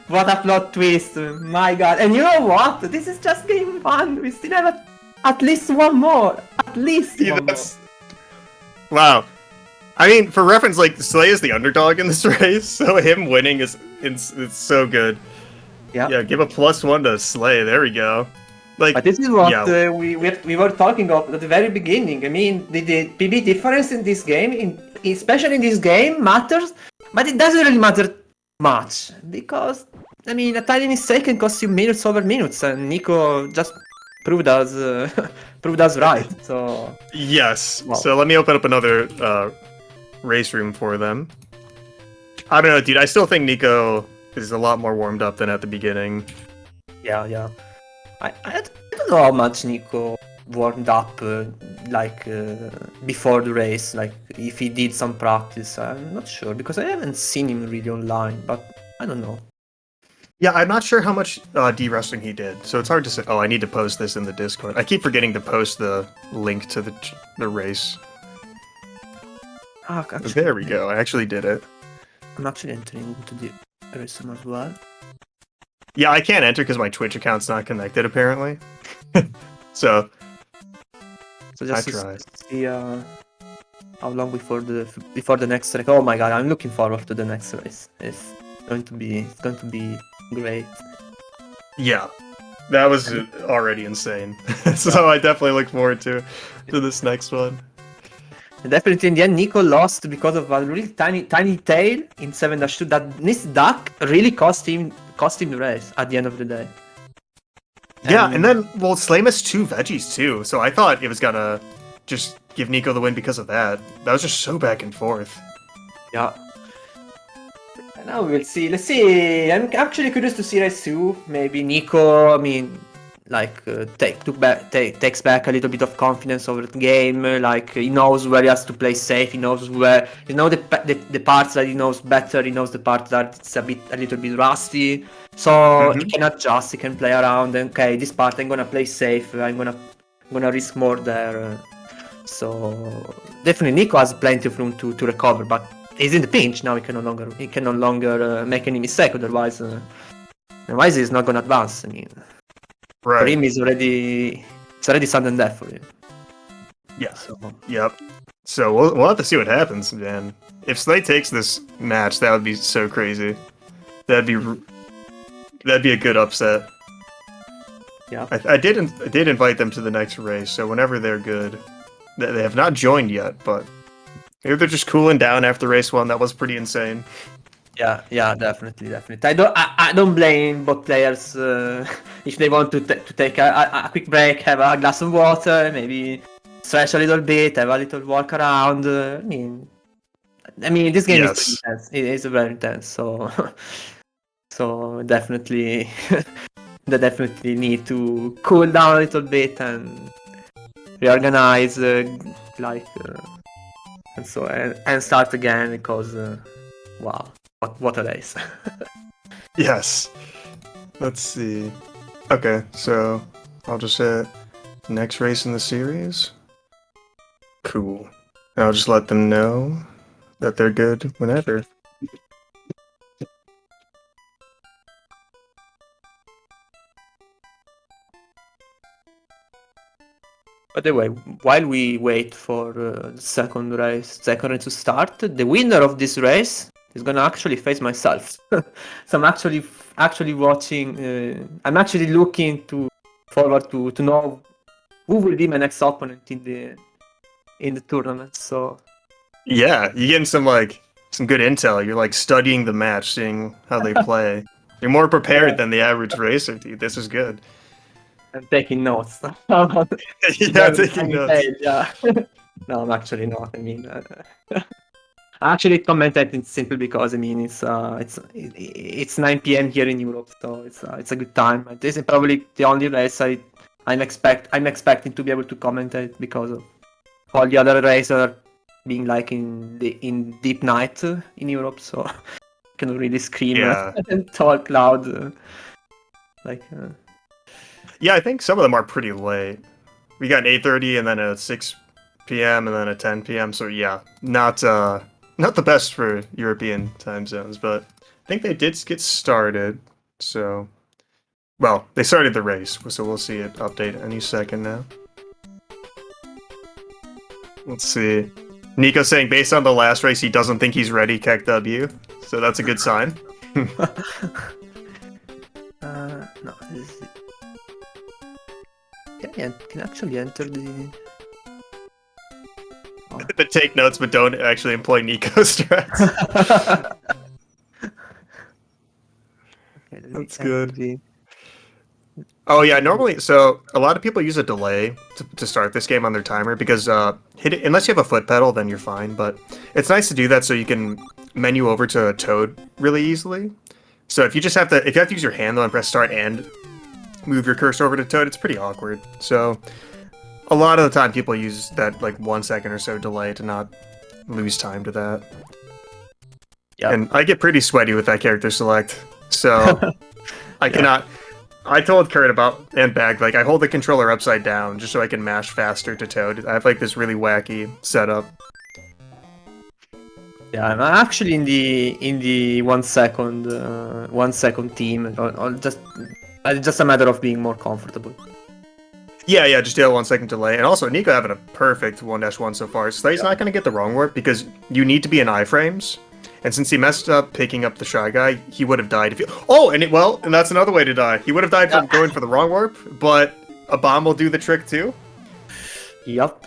What a plot twist. My god. And you know what? This is just game one. We still have at least one more. At least Yeah, one that's... Wow. I mean, for reference, like, Slay is the underdog in this race, so him winning is it's so good. more. Yeah, give a +1 to Slay. There we go. Like, But this is what yeah. we were talking of at the very beginning. I mean, the PB difference in this game, especially in this game, matters, but it doesn't really matter much because I mean, a tiny mistake can cost you minutes over minutes, and Nico just proved us right. So Yes. Wow. So let me open up another race room for them. I don't know, dude. I still think Nico is a lot more warmed up than at the beginning. yeah. I don't know how much Nico warmed up before the race, like if he did some practice. I'm not sure because I haven't seen him really online, but I don't know. Yeah, I'm not sure how much de-wrestling he did, so it's hard to say. Oh, I need to post this in the Discord. I keep forgetting to post the link to the race. Ah, actually, There we go. I actually did it. I'm actually entering into the race room as well. Yeah, I can't enter because my Twitch account's not connected, apparently. So, So just I to tried. see how long before the next race. Oh my god, I'm looking forward to the next race. It's going to be great. Yeah, that was already insane. So I definitely look forward to this next one. And definitely in the end, Nico lost because of a really tiny tail in 7-2. That this duck really cost him the race at the end of the day. Yeah, and then, well, Slay missed 2 veggies too, so I thought it was gonna just give Nico the win because of that. That was just so back and forth. Yeah. And now we'll see. Let's see. I'm actually curious to see race 2. Maybe Nico, I mean, like takes back a little bit of confidence over the game. Like he knows where he has to play safe. He knows where the parts that he knows better. He knows the part that it's a little bit rusty. So he can adjust. He can play around. And, okay, this part I'm gonna play safe. I'm gonna risk more there. So definitely Nico has plenty of room to recover, but he's in the pinch now. He can no longer make any mistake. Otherwise he's not gonna advance. I mean. Right. For him, it's already sudden death for him. Yeah. So, Yep. So we'll have to see what happens, man. If Slay takes this match, that would be so crazy. That'd be a good upset. yeah. I did invite them to the next race, so whenever they're good, they have not joined yet, but maybe they're just cooling down after race 1. That was pretty insane. Yeah, definitely. I don't blame both players if they want to take a quick break, have a glass of water, maybe stretch a little bit, have a little walk around. I mean, this game is pretty intense. It is very intense, so definitely they definitely need to cool down a little bit and reorganize, and start again because wow. What a race. Yes. Let's see. Okay, so I'll just hit next race in the series. Cool. And I'll just let them know that they're good whenever. By the way, while we wait for the second race to start, the winner of this race is gonna actually face myself. So I'm actually watching. I'm actually looking forward to know who will be my next opponent in the tournament. So Yeah, you're getting some good intel. You're like studying the match, seeing how they play. You're more prepared than the average racer, dude. This is good. I'm taking notes. Yeah, taking notes. Yeah. No, I'm actually not. I mean, I actually commented simply because I mean it's 9 p.m. here in Europe, so it's a good time. This is probably the only race I'm expecting to be able to commentate because of all the other races are being like in deep night in Europe, so I can really scream and talk loud. Yeah, I think some of them are pretty late. We got an 8:30 and then a 6 p.m. and then a 10 p.m. So yeah, not the best for European time zones, but I think they did get started. So, well, they started the race, so we'll see it update any second now. Let's see. Nico saying based on the last race, he doesn't think he's ready, Keck W. So that's a good sign. No, can actually enter the. Oh. But take notes, but don't actually employ Nico strats. Okay, that's good. Oh yeah, normally, so a lot of people use a delay to start this game on their timer because hit it, unless you have a foot pedal, then you're fine. But it's nice to do that so you can menu over to Toad really easily. So if you have to use your hand though and press start and move your cursor over to Toad, it's pretty awkward. So a lot of the time people use that like 1 second or so delay to not lose time to that. Yeah. And I get pretty sweaty with that character select, so I cannot. I told Kurt and Bag, like, I hold the controller upside down just so I can mash faster to Toad. I have, like, this really wacky setup. Yeah, I'm actually in the 1 second, 1 second team, or just a matter of being more comfortable. Yeah, just do a 1 second delay. And also, Nico having a perfect 1-1 so far. Slay's not going to get the wrong warp because you need to be in iframes. And since he messed up picking up the Shy Guy, he would have died if he... Oh, and that's another way to die. He would have died from going for the wrong warp, but a bomb will do the trick too. Yep.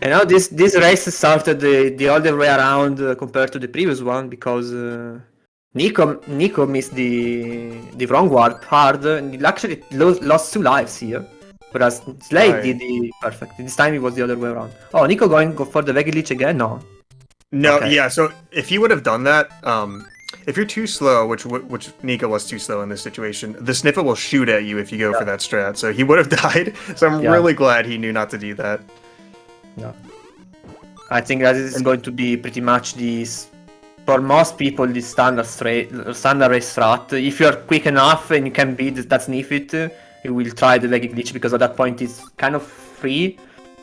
And now this race started the other way around compared to the previous one because Nico missed the wrong warp hard and he actually lost 2 lives here. Whereas Slay did the perfect. This time it was the other way around. Oh, Nico going for the Vega glitch again? No. No, okay. Yeah, so if he would have done that, if you're too slow, which Nico was too slow in this situation, the Sniffer will shoot at you if you go for that strat. So he would have died, so I'm really glad he knew not to do that. Yeah. I think that is going to be pretty much for most people, the standard race strat. If you're quick enough and you can beat that Sniffit, you will try the Vega glitch because at that point it's kind of free.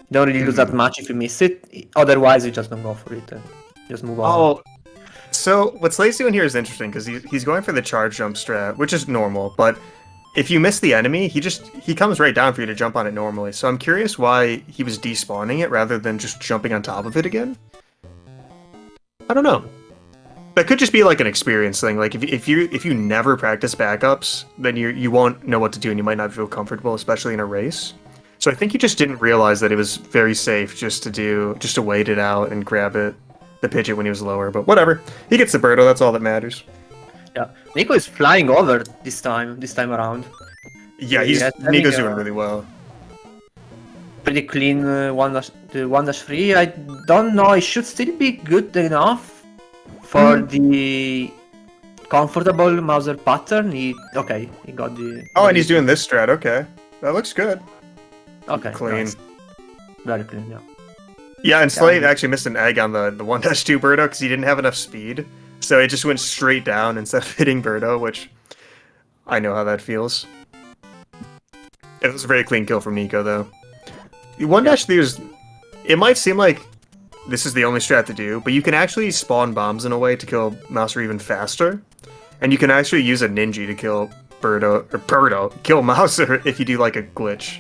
Don't really lose that much if you miss it. Otherwise, you just don't go for it. Just move on. Oh, so what Slay's doing here is interesting because he's going for the charge jump strat, which is normal. But if you miss the enemy, he comes right down for you to jump on it normally. So I'm curious why he was despawning it rather than just jumping on top of it again. I don't know. That could just be like an experience thing. Like if you never practice backups, then you won't know what to do and you might not feel comfortable, especially in a race. So I think he just didn't realize that it was very safe just to wait it out and grab the Pidgeot when he was lower. But whatever, he gets the Birdo. That's all that matters. Yeah, Nico is flying over this time around. Yeah, Nico's doing really well. Pretty clean 1-3. I don't know. It should still be good enough for the comfortable Mauser pattern. He got the. Oh, and he's doing this strat. Okay, that looks good. Okay, clean. Nice. Very clean, yeah. Yeah, and Slade actually missed an egg on the 1-2 Birdo because he didn't have enough speed. So it just went straight down instead of hitting Birdo, which I know how that feels. It was a very clean kill from Nico, though. One dash there's... It might seem like this is the only strat to do, but you can actually spawn bombs in a way to kill Mouser even faster. And you can actually use a ninja to kill kill Mouser if you do like a glitch.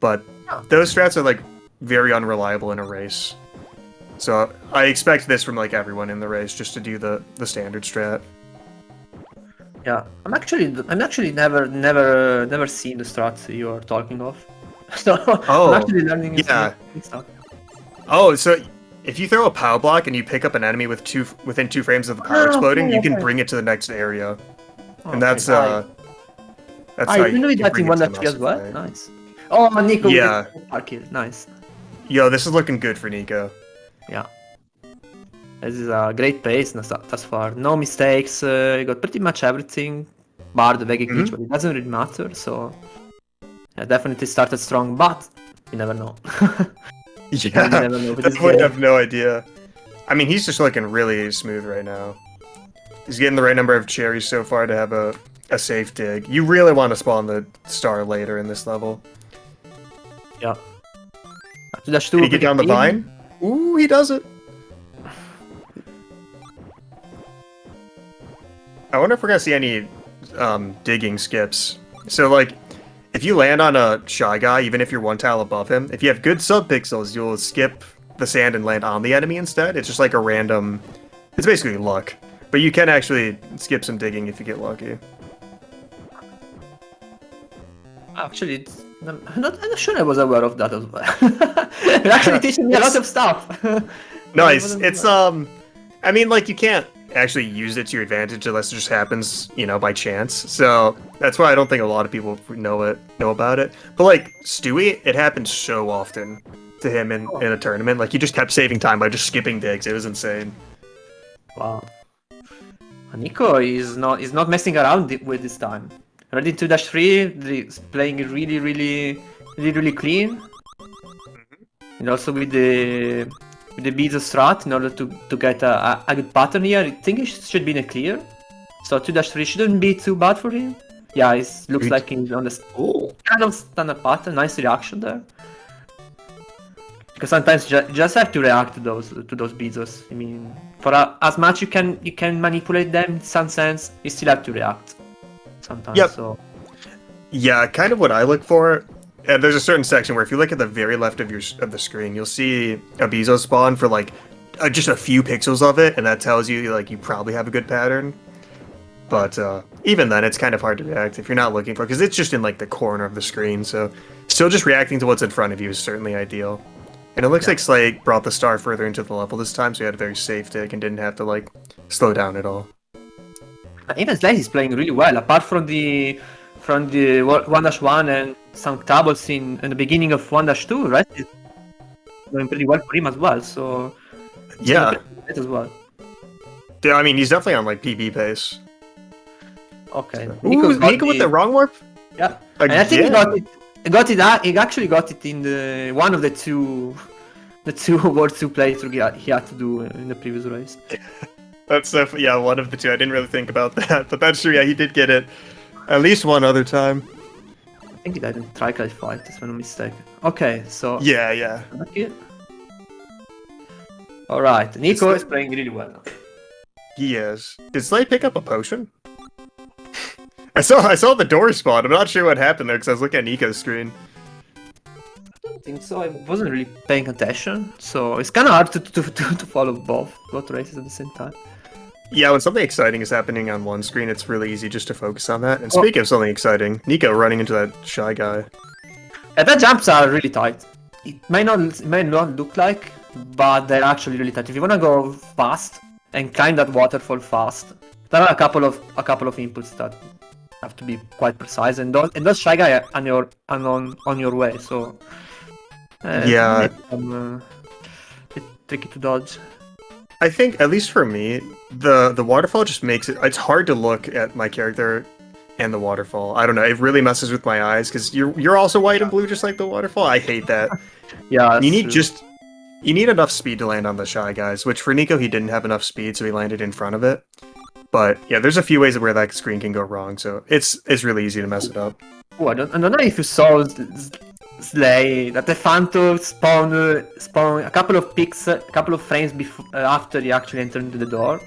But those strats are like very unreliable in a race. So I expect this from like everyone in the race, just to do the standard strat. Yeah, I'm actually never seen the strats you're talking of. So I'm actually learning new stuff. Oh, so if you throw a power block and you pick up an enemy within 2 frames of the power exploding, you can bring it to the next area, and that's how you know that in 1.3 as well. Nice. Oh, Nico. Yeah. Nice. Yo, this is looking good for Nico. Yeah. This is a great pace thus far. No mistakes. You got pretty much everything, bar the Vega glitch, but it doesn't really matter. So, yeah, definitely started strong, but you never know. Yeah, definitely have no idea. I mean, he's just looking really smooth right now. He's getting the right number of cherries so far to have a safe dig. You really want to spawn the star later in this level. Yeah. Did he get down the vine? Ooh, he does it. I wonder if we're gonna see any digging skips. So like, if you land on a Shy Guy, even if you're 1 tile above him, if you have good sub-pixels, you'll skip the sand and land on the enemy instead. It's just like a random... It's basically luck. But you can actually skip some digging if you get lucky. Actually, I'm not sure I was aware of that as well. You're actually teaching me a lot of stuff. Nice. It's, I mean, like, you can't actually use it to your advantage unless it just happens, you know, by chance. So that's why I don't think a lot of people know about it. But like Stewie, it happened so often to him in a tournament. Like he just kept saving time by just skipping digs. It was insane. Wow. Nico is not messing around with this time. Already 2-3, he's playing really clean. And also with the beads of strat in order to get a good pattern here. I think it should be in a clear. So 2-3 shouldn't be too bad for him. Yeah, it looks like he's on the kind of standard pattern. Nice reaction there. Because sometimes you just have to react to those beads. I mean, for as much you can manipulate them in some sense, you still have to react sometimes. Yep. So yeah, kind of what I look for. There's a certain section where if you look at the very left of the screen, you'll see a Bezo spawn for like just a few pixels of it, and that tells you like you probably have a good pattern. But even then, it's kind of hard to react if you're not looking for it, because it's just in like the corner of the screen. So still just reacting to what's in front of you is certainly ideal. And it looks like Slay brought the star further into the level this time, so he had a very safe dig and didn't have to like slow down at all. Even Slay is playing really well, apart from the 1-1 and some troubles in the beginning of 1-2, right? It's going pretty well for him as well, so yeah, as well. Yeah, I mean he's definitely on like PB pace. Okay, So. Nico with the wrong warp. Yeah, and I think he actually got it in the one of the two World 2 playthrough he had to do in the previous race. That's yeah, one of the two. I didn't really think about that, but that's true. Yeah, he did get it at least one other time. I think he died in Tri-Kite fight, if I'm not mistaken. Okay, so yeah. All right, Nico is playing really well. He is. Did Slay pick up a potion? I saw the door spawn. I'm not sure what happened there because I was looking at Nico's screen. I don't think so. I wasn't really paying attention, so it's kind of hard to follow both races at the same time. Yeah, when something exciting is happening on one screen, it's really easy just to focus on that. And speaking of something exciting, Nico running into that Shy Guy. The jumps are really tight. It may not look like, but they're actually really tight. If you want to go fast and climb that waterfall fast, there are a couple of inputs that have to be quite precise, and those Shy Guy are on your way. So yeah, a bit tricky to dodge. I think, at least for me, the waterfall just makes it's hard to look at my character and the waterfall. I don't know, it really messes with my eyes because you're also white and blue just like the waterfall. I hate that. Yeah, you need enough speed to land on the Shy Guys, which for Nico he didn't have enough speed, so he landed in front of it. But yeah, there's a few ways where that screen can go wrong, so it's really easy to mess it up. Oh, I don't know if you saw Slay that the Phantom spawned a couple of frames before after he actually entered into the door.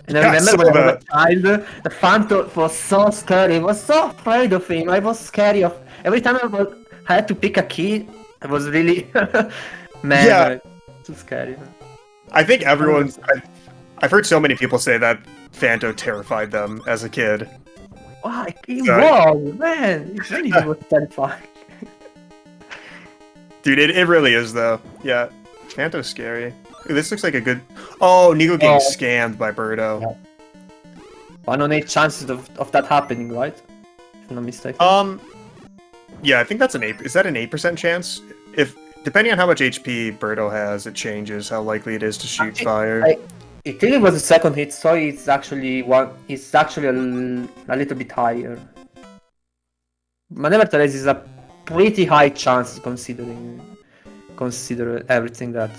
And I Yeah, I remember saw when I was that. a child, the Phantom was so scary. I was so afraid of him. I was scary of every time I had to pick a key. I was really man. Yeah. Too scary. I think everyone's. I've heard so many people say that Phanto terrified them as a kid. Wow, he Sorry. was, man. It really was terrifying. Dude, it really is though. Yeah, Phanto's scary. Ooh, this looks like a good. Oh, Nico getting scammed by Birdo. Yeah. 1 on 8 chances of that happening, right? If I'm not mistaken. Yeah, I think that's an 8. Is that an 8% chance? If depending on how much HP Birdo has, it changes how likely it is to shoot fire. I think it was a second hit, so it's actually a little bit higher. But nevertheless, it's a pretty high chance consider everything that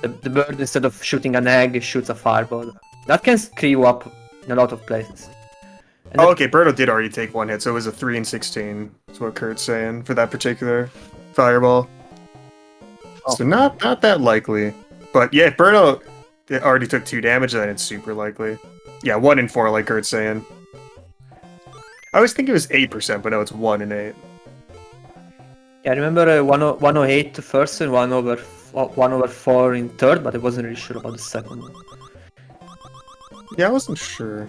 the bird, instead of shooting an egg, shoots a fireball. That can screw up in a lot of places. And Oh, okay, Birdo did already take 1 hit, so it was a 3 and 16. That's what Kurt's saying for that particular fireball. Oh. So not that likely. But yeah, if Birdo already took 2 damage, then it's super likely. Yeah, 1 and 4, like Kurt's saying. I always think it was 8%, but no, it's 1 and 8. Yeah, I remember 108 first and 1/4 in third, but I wasn't really sure about the second one. Yeah, I wasn't sure.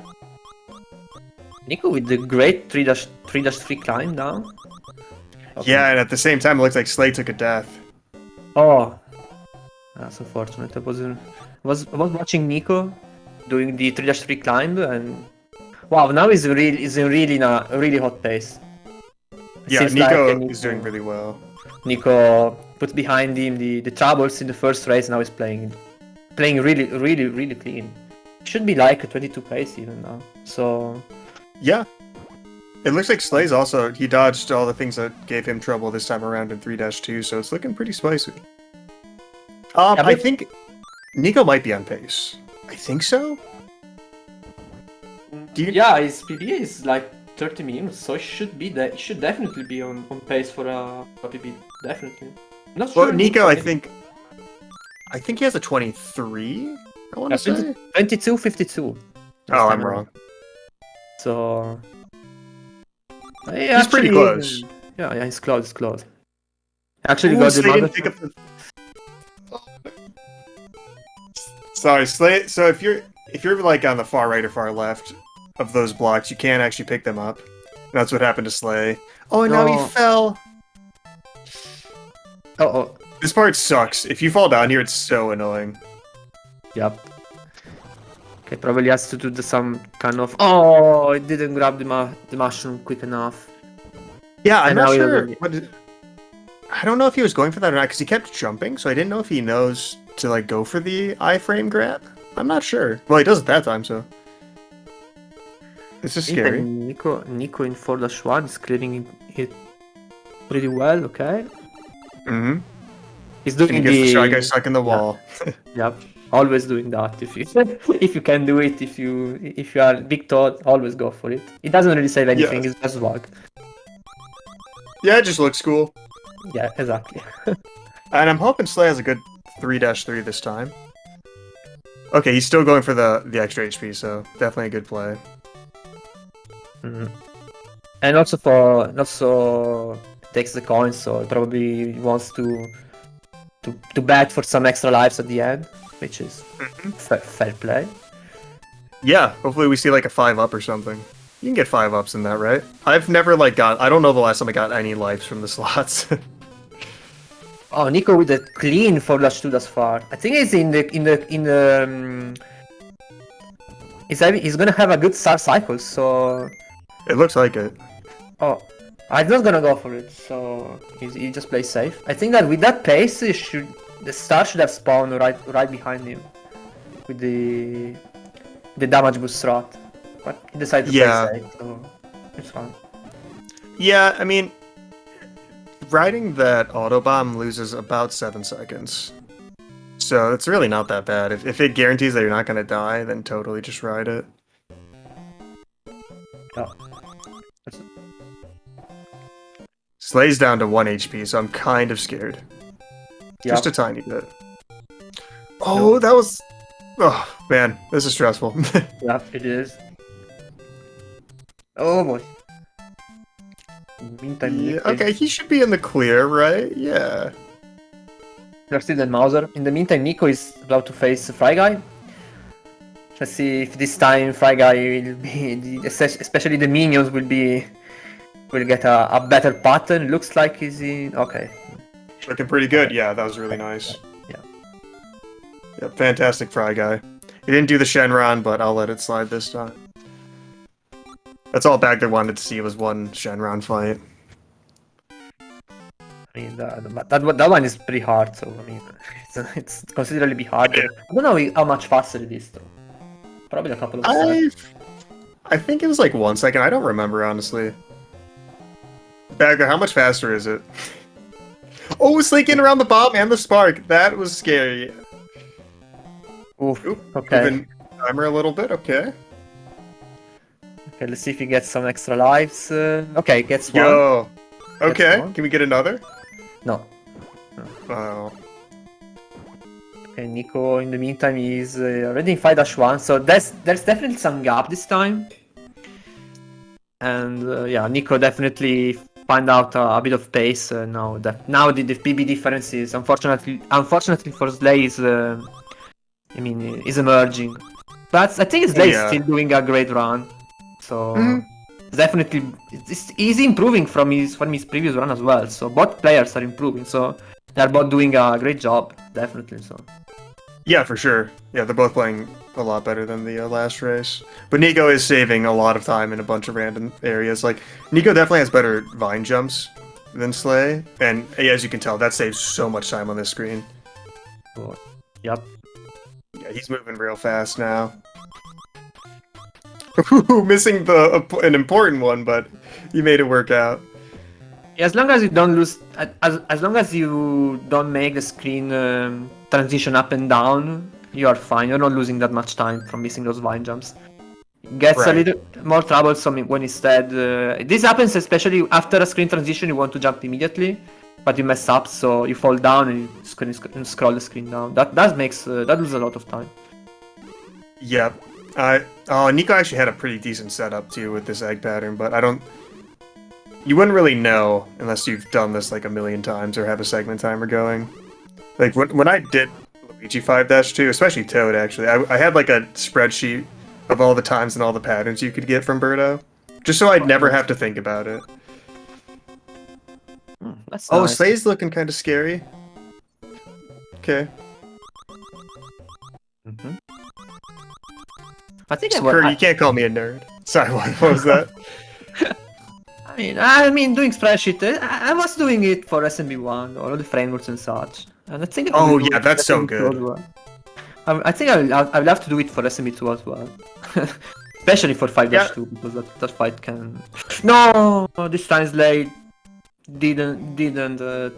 Nico with the great 3-3 climb down. Okay. Yeah, and at the same time, it looks like Slay took a death. Oh, that's unfortunate. I was watching Nico doing the 3-3 climb, and wow, now he's really in a really hot pace. Yeah, Seems Nico like is doing really well. Nico put behind him the troubles in the first race. Now he's playing really clean. Should be like a 22 pace even now. So Yeah. It looks like Slay's also, he dodged all the things that gave him trouble this time around in 3-2, so it's looking pretty spicy. I think Nico might be on pace. I think so? yeah, his PB is like 30 minutes, so it should definitely be on pace for a PB, definitely. Not sure. Well, Nico, I think he has a 23, I want to say. 22:52. Oh, I'm wrong. So He's pretty close. Yeah, he's close. Actually, Ooh, got Slay the didn't pick up the... Sorry, Slay. So if you're like on the far right or far left of those blocks, you can't actually pick them up. That's what happened to Slay. Oh, and now he fell. Oh. This part sucks. If you fall down here, it's so annoying. Yep. Okay, probably has to do some kind of. Oh, it didn't grab the mushroom quick enough. Yeah, I'm And not now he sure. doesn't- I don't know if he was going for that or not because he kept jumping, so I didn't know if he knows to like go for the iframe grab. I'm not sure. Well, he does it that time, so this is scary. Nico in 4-1 is clearing it pretty well. Okay. Mm-hmm. He's And he doing gets the shy guy the. stuck in the wall. Yep. Always doing that. If you can do it, if you are big thought, always go for it. It doesn't really save anything. Yeah. It's just swag. Yeah, it just looks cool. Yeah, exactly. And I'm hoping Slay has a good 3-3 this time. Okay, he's still going for the extra HP, so definitely a good play. Mm-hmm. And also takes the coins, so probably wants to bet for some extra lives at the end, which is fair play. Yeah, hopefully we see like a 5-up or something. You can get 5-ups in that, right? I've never like I don't know the last time I got any lives from the slots. Oh, Nico with a clean 4-2 thus far. I think he's he's gonna have a good start cycle, so. It looks like it. Oh, I'm not gonna go for it, so he just plays safe. I think that with that pace, the star should have spawned right behind him with the damage boost strat, but he decided to play safe, so it's fine. Yeah, I mean, riding that auto bomb loses about 7 seconds, so it's really not that bad. If it guarantees that you're not gonna die, then totally just ride it. Yeah. Slay's down to 1 HP, so I'm kind of scared. Yeah. Just a tiny bit. Oh, that was... Oh, man, this is stressful. Yeah, it is. Oh boy. In the meantime, Yeah, Nico okay, he should be in the clear, right? Yeah. There's still the Mauser. In the meantime, Nico is about to face Fry Guy. Let's see if this time Fry Guy will be, especially the minions will get a better pattern. Looks like he's in. Okay. Looking pretty good. Yeah, that was really nice. Yeah. Yeah, fantastic Fry Guy. He didn't do the Shenron, but I'll let it slide this time. That's all Bagger wanted to see was one Shenron fight. I mean, that one is pretty hard, so I mean, it's considerably harder. Yeah. I don't know how much faster it is, though. Probably a couple of seconds. I think it was like 1 second. I don't remember, honestly. Bagger, how much faster is it? Oh, sneaking around the bomb and the spark. That was scary. Oof. Oop, Okay. moving timer a little bit. Okay. Okay, let's see if he gets some extra lives. Okay, gets one. Yo. Okay. one. Can we get another? No. Oh. Okay, Nico, in the meantime, is already in 5-1, so there's definitely some gap this time. And yeah, Nico definitely find out a bit of pace now. Now the PB difference is unfortunately for Slay is is emerging. But I think Slay is still doing a great run. So definitely he's improving from his previous run as well. So both players are improving. So they're both doing a great job, definitely. So yeah, for sure. Yeah, they're both playing a lot better than the last race. But Nico is saving a lot of time in a bunch of random areas. Like Nico definitely has better vine jumps than Slay, and as you can tell, that saves so much time on this screen. cool. Yep. Yeah, he's moving real fast now. Missing an important one, but he made it work out. As long as you don't lose, as long as you don't make the screen transition up and down, you are fine. You're not losing that much time from missing those vine jumps. It gets a little more troublesome when instead this happens, especially after a screen transition. You want to jump immediately, but you mess up, so you fall down and you scroll the screen down. That loses a lot of time. Yep. Nico actually had a pretty decent setup too with this egg pattern, but you wouldn't really know unless you've done this like a million times or have a segment timer going. Like when I did Luigi 5-2, especially Toad actually, I had like a spreadsheet of all the times and all the patterns you could get from Birdo, just so I'd never have to think about it. That's Oh, nice. Slay's looking kind of scary. Okay. I think You can't call me a nerd. Sorry, what was that? I mean, doing spreadsheet. I was doing it for SMB1, all the frameworks and such, and I think. Oh yeah, that's so good. Well. I think I'd love to do it for SMB2 as well, especially for 5-2 because that fight can. No, this time Slay didn't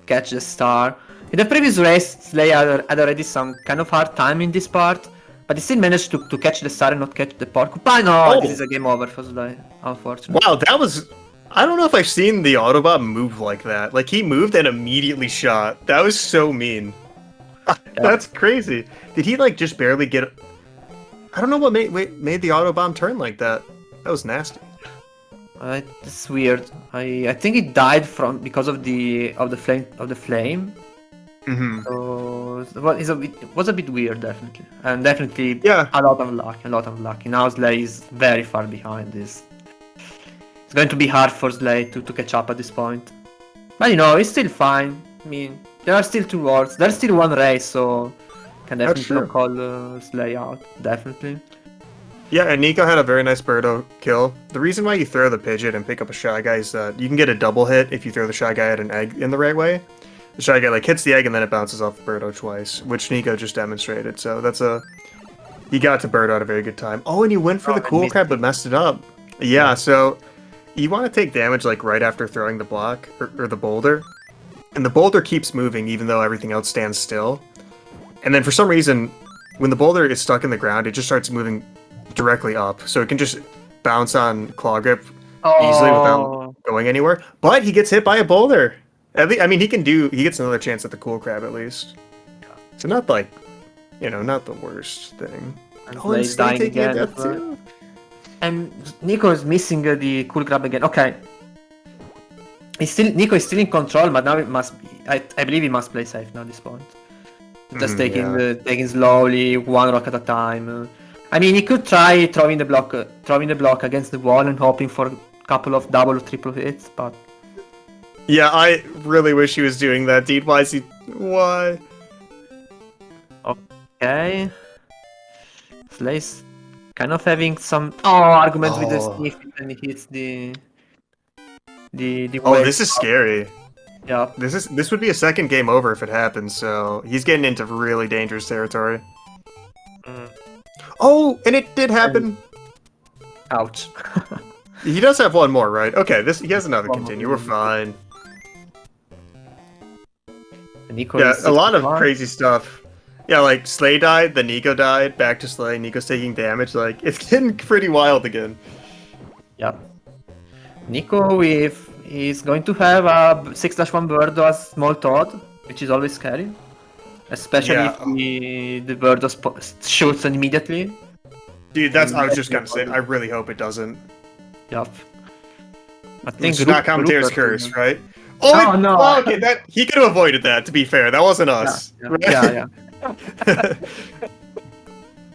catch the star. In the previous race, Slay had already some kind of hard time in this part. But he still managed to catch the star and not catch the porcupine. No, this is a game over for Slay, unfortunately. Wow, that was... I don't know if I've seen the Autobot move like that. Like, he moved and immediately shot. That was so mean. That's crazy. Did he, like, just barely get... I don't know what made the Autobomb turn like that. That was nasty. It's weird. I think it died because of the flame. Mm-hmm. So it was a bit weird, definitely, and definitely a lot of luck. Now Slay is very far behind this. It's going to be hard for Slay to catch up at this point, but it's still fine. I mean, there are still 2 worlds, there's still 1 race, so can definitely call Slay out, definitely. Yeah, and Nico had a very nice Birdo kill. The reason why you throw the Pidgeot and pick up a Shy Guy is that you can get a double hit if you throw the Shy Guy at an egg in the right way. The Shy Guy like hits the egg and then it bounces off Birdo twice, which Nico just demonstrated. So that's he got to Birdo at a very good time. Oh, and he went for the cool crab but messed it up. Yeah, so you want to take damage like right after throwing the block or the boulder, and the boulder keeps moving even though everything else stands still. And then for some reason, when the boulder is stuck in the ground, it just starts moving directly up. So it can just bounce on claw grip easily without going anywhere. But he gets hit by a boulder. At least, I mean, he gets another chance at the cool crab at least. So not like, not the worst thing. And Oh, and Slay's Slay dying taking a again. death too. And Nico is missing the cool crab again. Okay. Nico is still in control, but now it must be. I believe he must play safe now at this point. Just taking slowly, one rock at a time. I mean, he could try throwing the block against the wall and hoping for a couple of double or triple hits, but yeah, I really wish he was doing that, dude. Why? Okay. Slay's kind of having some arguments with the sniff and he hits the Oh, wave. this is scary. Yeah. This would be a second game over if it happens, so he's getting into really dangerous territory. Oh, and it did happen. Ouch. He does have one more, right? Okay, he has another continue. We're fine. Nico is a lot of crazy stuff. Yeah, like Slay died, then Nico died, back to Slay, Nico's taking damage. Like, it's getting pretty wild again. Yeah. Nico, he's going to have a 6-1 Birdo as small Toad, which is always scary. Especially if the Birdo shoots immediately. Dude, I was just gonna say, I really hope it doesn't. Yup. I think it's not commentator's curse, right? Oh, no! Well, okay, he could have avoided that, to be fair. That wasn't us. Yeah.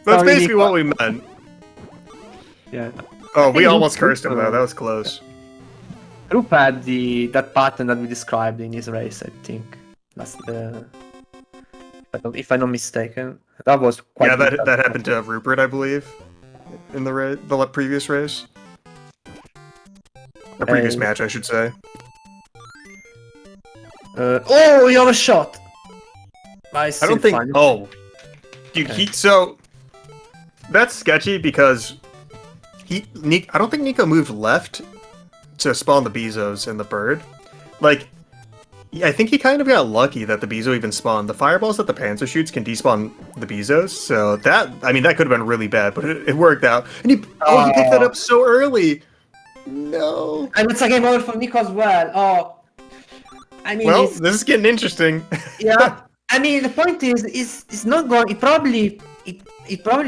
That's basically what we meant. Yeah. Oh, we almost cursed him, though. That was close. Roop had that pattern that we described in his race, I think. That's if I'm not mistaken. That was quite... Yeah, that happened to Rupert, I believe, in the previous race. The previous match, I should say. Oh, you have a shot! I don't think... Oh. Dude, so... That's sketchy because... I don't think Nico moved left to spawn the Bezos and the bird. Like... I think he kind of got lucky that the Bezo even spawned. The fireballs that the Panzer shoots can despawn the Bezos, so that could have been really bad, but it worked out. And he picked that up so early. No. And it's a game over for Nico as well. Oh, I mean, well, this is getting interesting. Yeah, I mean, the point is, it's not going. It probably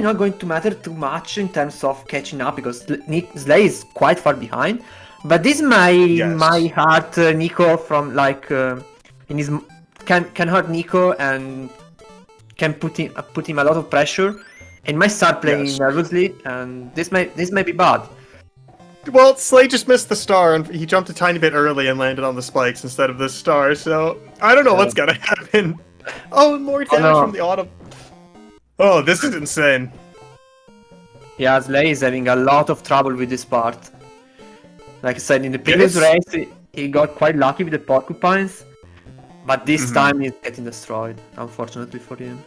not going to matter too much in terms of catching up because Slay is quite far behind. But this my heart Nico from like in his can hurt Nico and can put him a lot of pressure and might start playing nervously, and this may be bad. Well, Slay just missed the star and he jumped a tiny bit early and landed on the spikes instead of the star, so I don't know what's gonna happen. Oh, more damage from the auto. Oh, this is insane. Yeah, Slay is having a lot of trouble with this part. Like I said, in the previous race, he got quite lucky with the porcupines, but this time he's getting destroyed, unfortunately for him.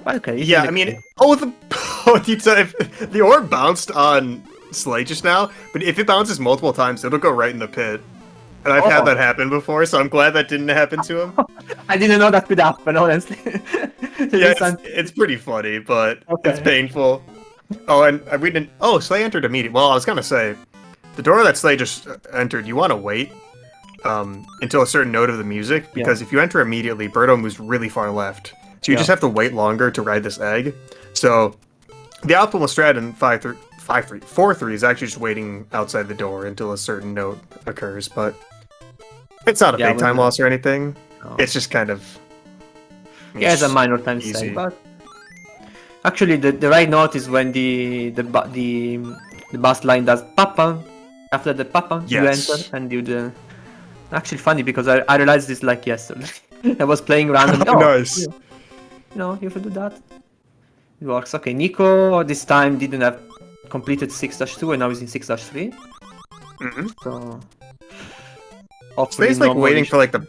But okay. Yeah, I mean, the orb bounced on Slay just now, but if it bounces multiple times, it'll go right in the pit. And I've had that happen before, so I'm glad that didn't happen to him. I didn't know that could happen, honestly. Yeah, it's pretty funny, but it's painful. Oh, and we didn't... Oh, Slay entered immediately. Well, I was gonna say... The door that Slay just entered, you want to wait until a certain note of the music, because if you enter immediately, Birdo moves really far left. So you just have to wait longer to ride this egg. So the optimal strat in 4-3 is actually just waiting outside the door until a certain note occurs, but it's not a big time loss or anything. No. It's just kind of... Yeah, it's a minor time save, but... Actually, the right note is when the bus line does papa. After the papa, you enter and do the... Actually funny because I realized this like yesterday. I was playing random. Nice. You should do that. It works. Okay, Nico this time didn't have completed 6-2 and now he's in 6-3. So... Hopefully Slay's like waiting for like the...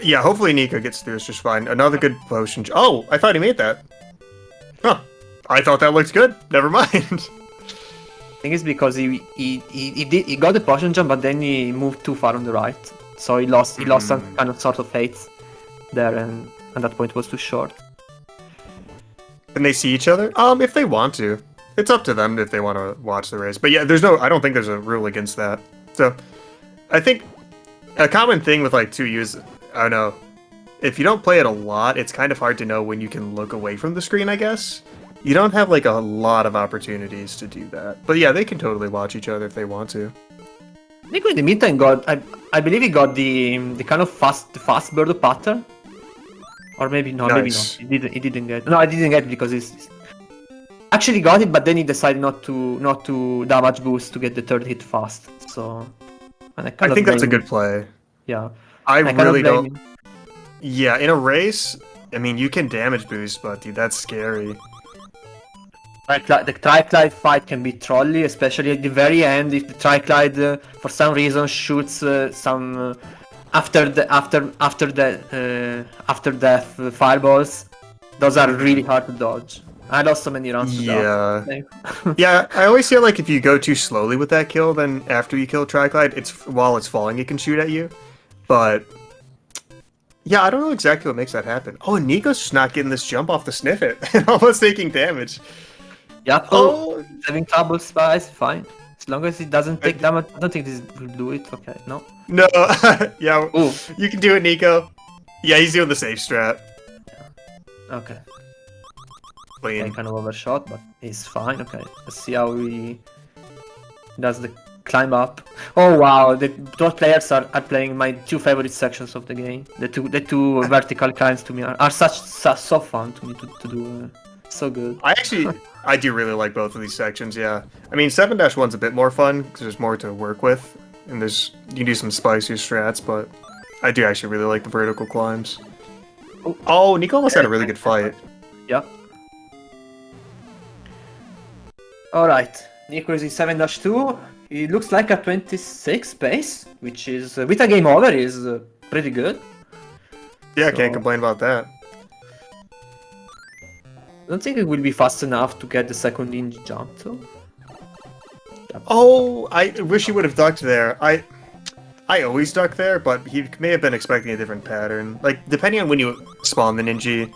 Yeah, hopefully Nico gets through this just fine. Another good potion... Oh, I thought he made that. Huh. I thought that looked good. Never mind. I think it's because he got the potion jump, but then he moved too far on the right, so he lost some kind of sort of fate there, and at that point was too short. Can they see each other? If they want to, It's up to them if they want to watch the race. But yeah, I don't think there's a rule against that. So I think a common thing with like 2U is, I don't know, if you don't play it a lot, it's kind of hard to know when you can look away from the screen, I guess. You don't have like a lot of opportunities to do that. But yeah, they can totally watch each other if they want to. Nico in the meantime got, I believe he got the kind of fast bird pattern. Or maybe not, Nice. maybe not. He didn't get. No, I didn't get it because he's actually got it, but then he decided not to damage boost to get the third hit fast. So, and I think that's a good play. Yeah. I kind really of blame don't. him. Yeah, in a race, I mean, you can damage boost, but dude, that's scary. The Triclide fight can be trolly, especially at the very end if the Triclide for some reason shoots some after death fireballs. Those are really hard to dodge. I lost so many rounds to Yeah. that. Yeah, I always feel like if you go too slowly with that kill, then after you kill Triclide, while it's falling, it can shoot at you. But yeah, I don't know exactly what makes that happen. Oh, and Nico's just not getting this jump off the sniff it and almost taking damage. Yeah, Oh, having trouble spies, fine. As long as it doesn't take damage, I don't think this will do it. Okay, no. no. Yeah, Ooh. you can do it, Nico. Yeah, he's doing the safe strat. Okay. Clean. Okay, kind of overshot, but he's fine. Okay, let's see how he does the climb up. Oh wow, those players are playing my two favorite sections of the game. The two vertical climbs to me are so fun to me to do. So good. I do really like both of these sections, yeah. I mean, 7-1's a bit more fun, because there's more to work with, and you can do some spicier strats, but I do actually really like the vertical climbs. Oh, Nico almost had a really good fight. Yeah. Alright, Nico is in 7-2. He looks like a 26 pace, which is, with a game over, is pretty good. Yeah, can't complain about that. I don't think it will be fast enough to get the second ninja jump, though. Oh, I wish he would have ducked there. I always duck there, but he may have been expecting a different pattern. Like, depending on when you spawn the ninja,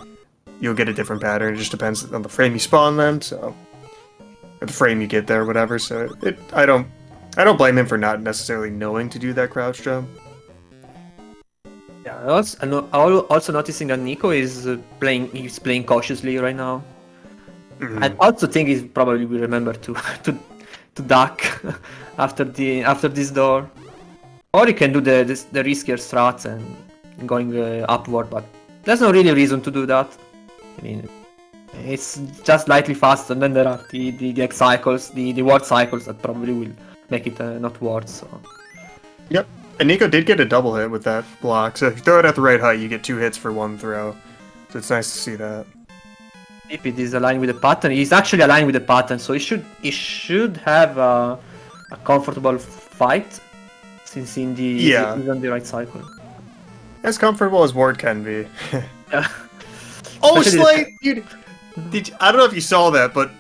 you'll get a different pattern. It just depends on the frame you spawn then, so... Or the frame you get there, whatever, so I don't blame him for not necessarily knowing to do that crouch jump. Yeah, I'm also noticing that Nico is playing cautiously right now. Mm. I also think he probably will remember to duck after this door, or he can do the riskier strats and going upward. But there's no really reason to do that. I mean, it's just slightly faster, and then there are the X cycles, the ward cycles that probably will make it not ward. So. Yep. And Nico did get a double hit with that block, so if you throw it at the right height, you get 2 hits for 1 throw. So it's nice to see that. If it is aligned with the pattern, he's actually aligned with the pattern, so he should have a comfortable fight, since he's on the right cycle. As comfortable as Ward can be. Yeah. Oh, Especially Slay! Dude, I don't know if you saw that, but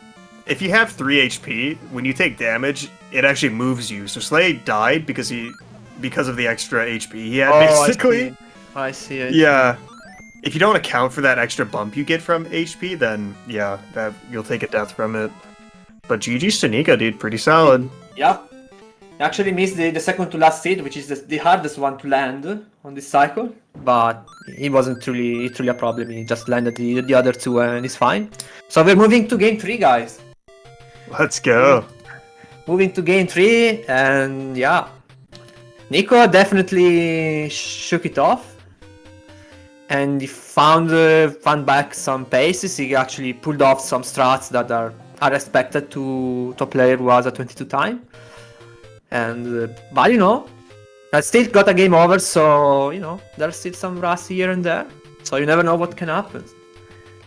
if you have 3 HP, when you take damage, it actually moves you. So Slay died because of the extra HP he had, basically. I see. Yeah. If you don't account for that extra bump you get from HP, then yeah, you'll take a death from it. But GG's to Nico, dude, pretty solid. Yeah. He actually missed the second to last hit, which is the hardest one to land on this cycle. But it wasn't truly a problem. He just landed the other two and it's fine. So we're moving to game 3, guys. Let's go. Moving to game 3, and yeah. Nico definitely shook it off. And he found back some paces. He actually pulled off some strats that are expected to a player who has a 22 time. And but you know, I still got a game over, so you know there's still some rust here and there. So you never know what can happen.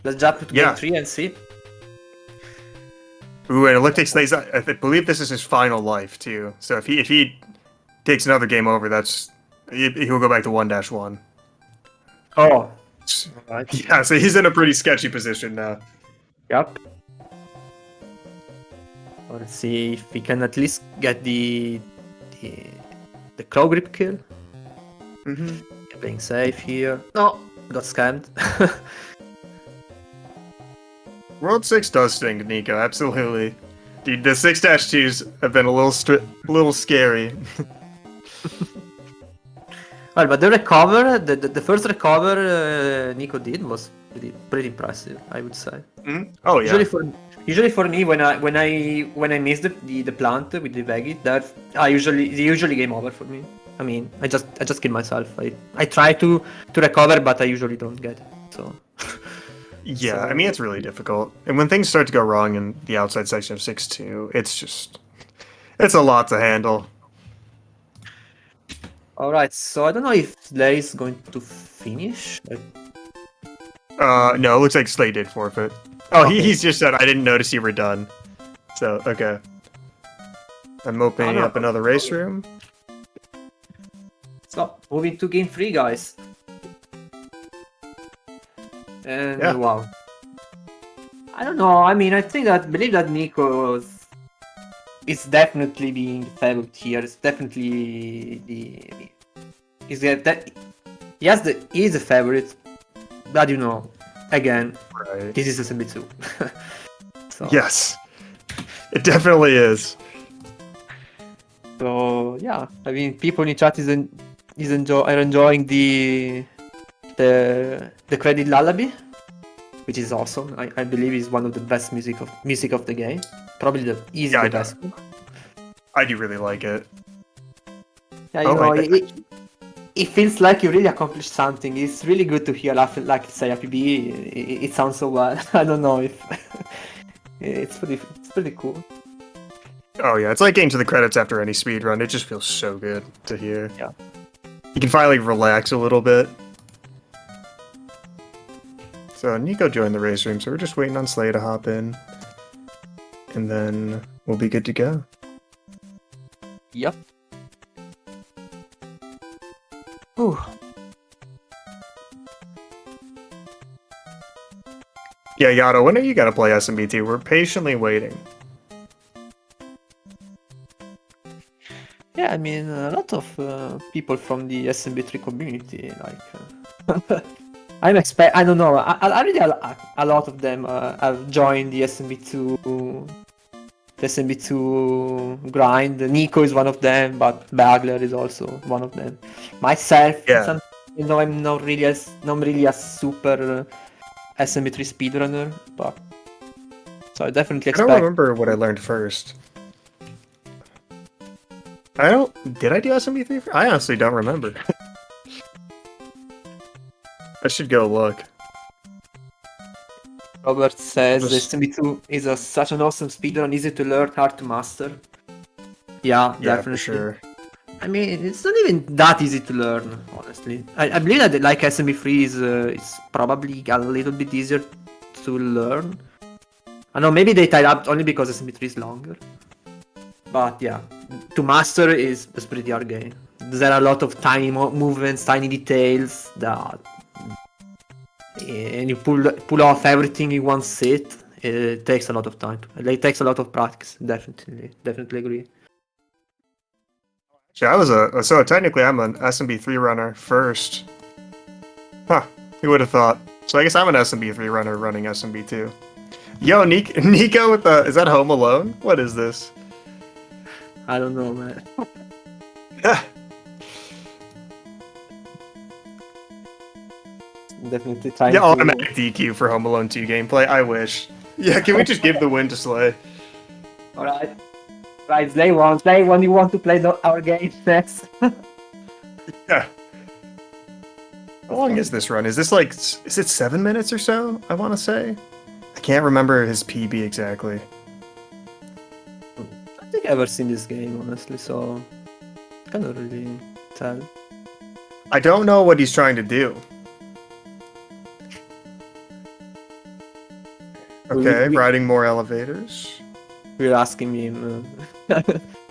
Let's jump to game 3 and see. Ooh, and it looks like Slay's, I believe this is his final life too. So if he takes another game over, he'll go back to 1-1. Oh. Right. Yeah, so he's in a pretty sketchy position now. Yep. Let's see if we can at least get the claw grip kill. Playing safe here. No, got scammed. World 6 does stink, Nico, absolutely. Dude, the 6-2s have been a little scary. Well, but the recover, the first recover Nico did was pretty impressive, I would say. Mm? Oh yeah. Usually for me, when I miss the plant with the veggie, that usually game over for me. I mean, I just kill myself. I try to recover, but I usually don't get it. So. Yeah, So- I mean it's really difficult, and when things start to go wrong in the outside section of 6-2, it's a lot to handle. All right, so I don't know if Slay is going to finish. No, it looks like Slay did forfeit. Oh, Okay. he's just said I didn't notice you were done. So okay, I'm opening up another race room. So moving to game 3, guys. And Yeah. wow. I don't know. I mean, I believe that Nico is definitely being favored here. It's definitely he is the favorite. But you know, again, Right. this is SMB2. So Yes, it definitely is. So yeah, I mean, people in chat are enjoying the credit lullaby, which is awesome. I believe is one of the best music of the game. Probably the best one. I do really like it. Yeah, you Oh, know, wait. it feels like you really accomplished something. It's really good to hear like say a PB. It sounds so well. I don't know if it's pretty cool. Oh yeah, it's like getting to the credits after any speed run. It just feels so good to hear. Yeah. You can finally relax a little bit. So Nico joined the race room, so we're just waiting on Slay to hop in. And then we'll be good to go. Yep. Ooh. Yeah, Yato, when are you gonna play SMB2? We're patiently waiting. Yeah, I mean, a lot of people from the SMB3 community, like, I don't know, I really a lot of them have joined the SMB2 grind. Nico is one of them, but Bagler is also one of them. Myself, Yeah. I'm not really a super SMB3 speedrunner, but so I definitely I expect. don't remember what I learned first. Did I do SMB3? I honestly don't remember. I should go look. Robert says Just- SMB2 is such an awesome speedrun, easy to learn, hard to master. Yeah, Yeah, definitely. for sure. I mean, it's not even that easy to learn, honestly. I believe that like SMB3 is probably a little bit easier to learn. I know maybe they tied up only because SMB3 is longer. But yeah, to master is a pretty hard game. There are a lot of tiny movements, tiny details that, and you pull off everything in one sit. It takes a lot of time. It takes a lot of practice. Definitely agree. Yeah, so technically I'm an SMB3 runner first. Huh, who would have thought? So I guess I'm an SMB3 runner running SMB2. Yo, Nico with is that Home Alone? What is this? I don't know, man. Definitely trying Yeah, to... automatic DQ for Home Alone 2 gameplay. I wish. Yeah, can we just give the win to Slay? Alright. Right, Slay one, you want to play our game next? Yeah. How long is this run? Is this like, is it 7 minutes or so? I want to say. I can't remember his PB exactly. I don't think I've ever seen this game, honestly, so I cannot really tell. I don't know what he's trying to do. Okay, riding more elevators. We're asking him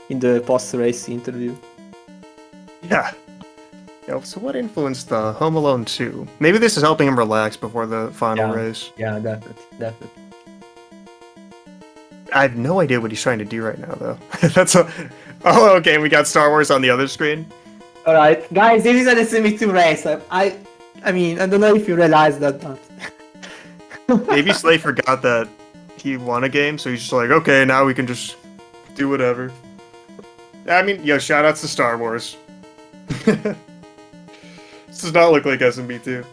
in the post-race interview. Yeah. Yeah, so what influenced the Home Alone 2? Maybe this is helping him relax before the final race. Yeah, definitely. I have no idea what he's trying to do right now, though. Oh, okay, we got Star Wars on the other screen. Alright, guys, this is an SME2 race. I mean, I don't know if you realize that, but... Maybe Slay forgot that he won a game, so he's just like, okay, now we can just do whatever. I mean, yo, shoutouts to Star Wars. This does not look like SMB2.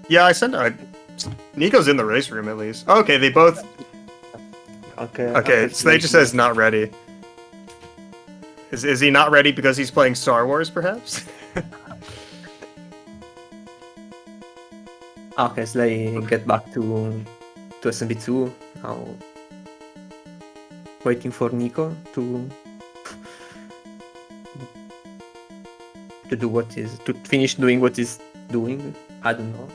Yeah, I sent. Nico's in the race room at least. Okay, they both. Okay, Slay just says not ready. Is he not ready because he's playing Star Wars, perhaps? Okay, Slay get back to SMB2 now. Waiting for Nico to do what is to finish doing what he's doing. I don't know.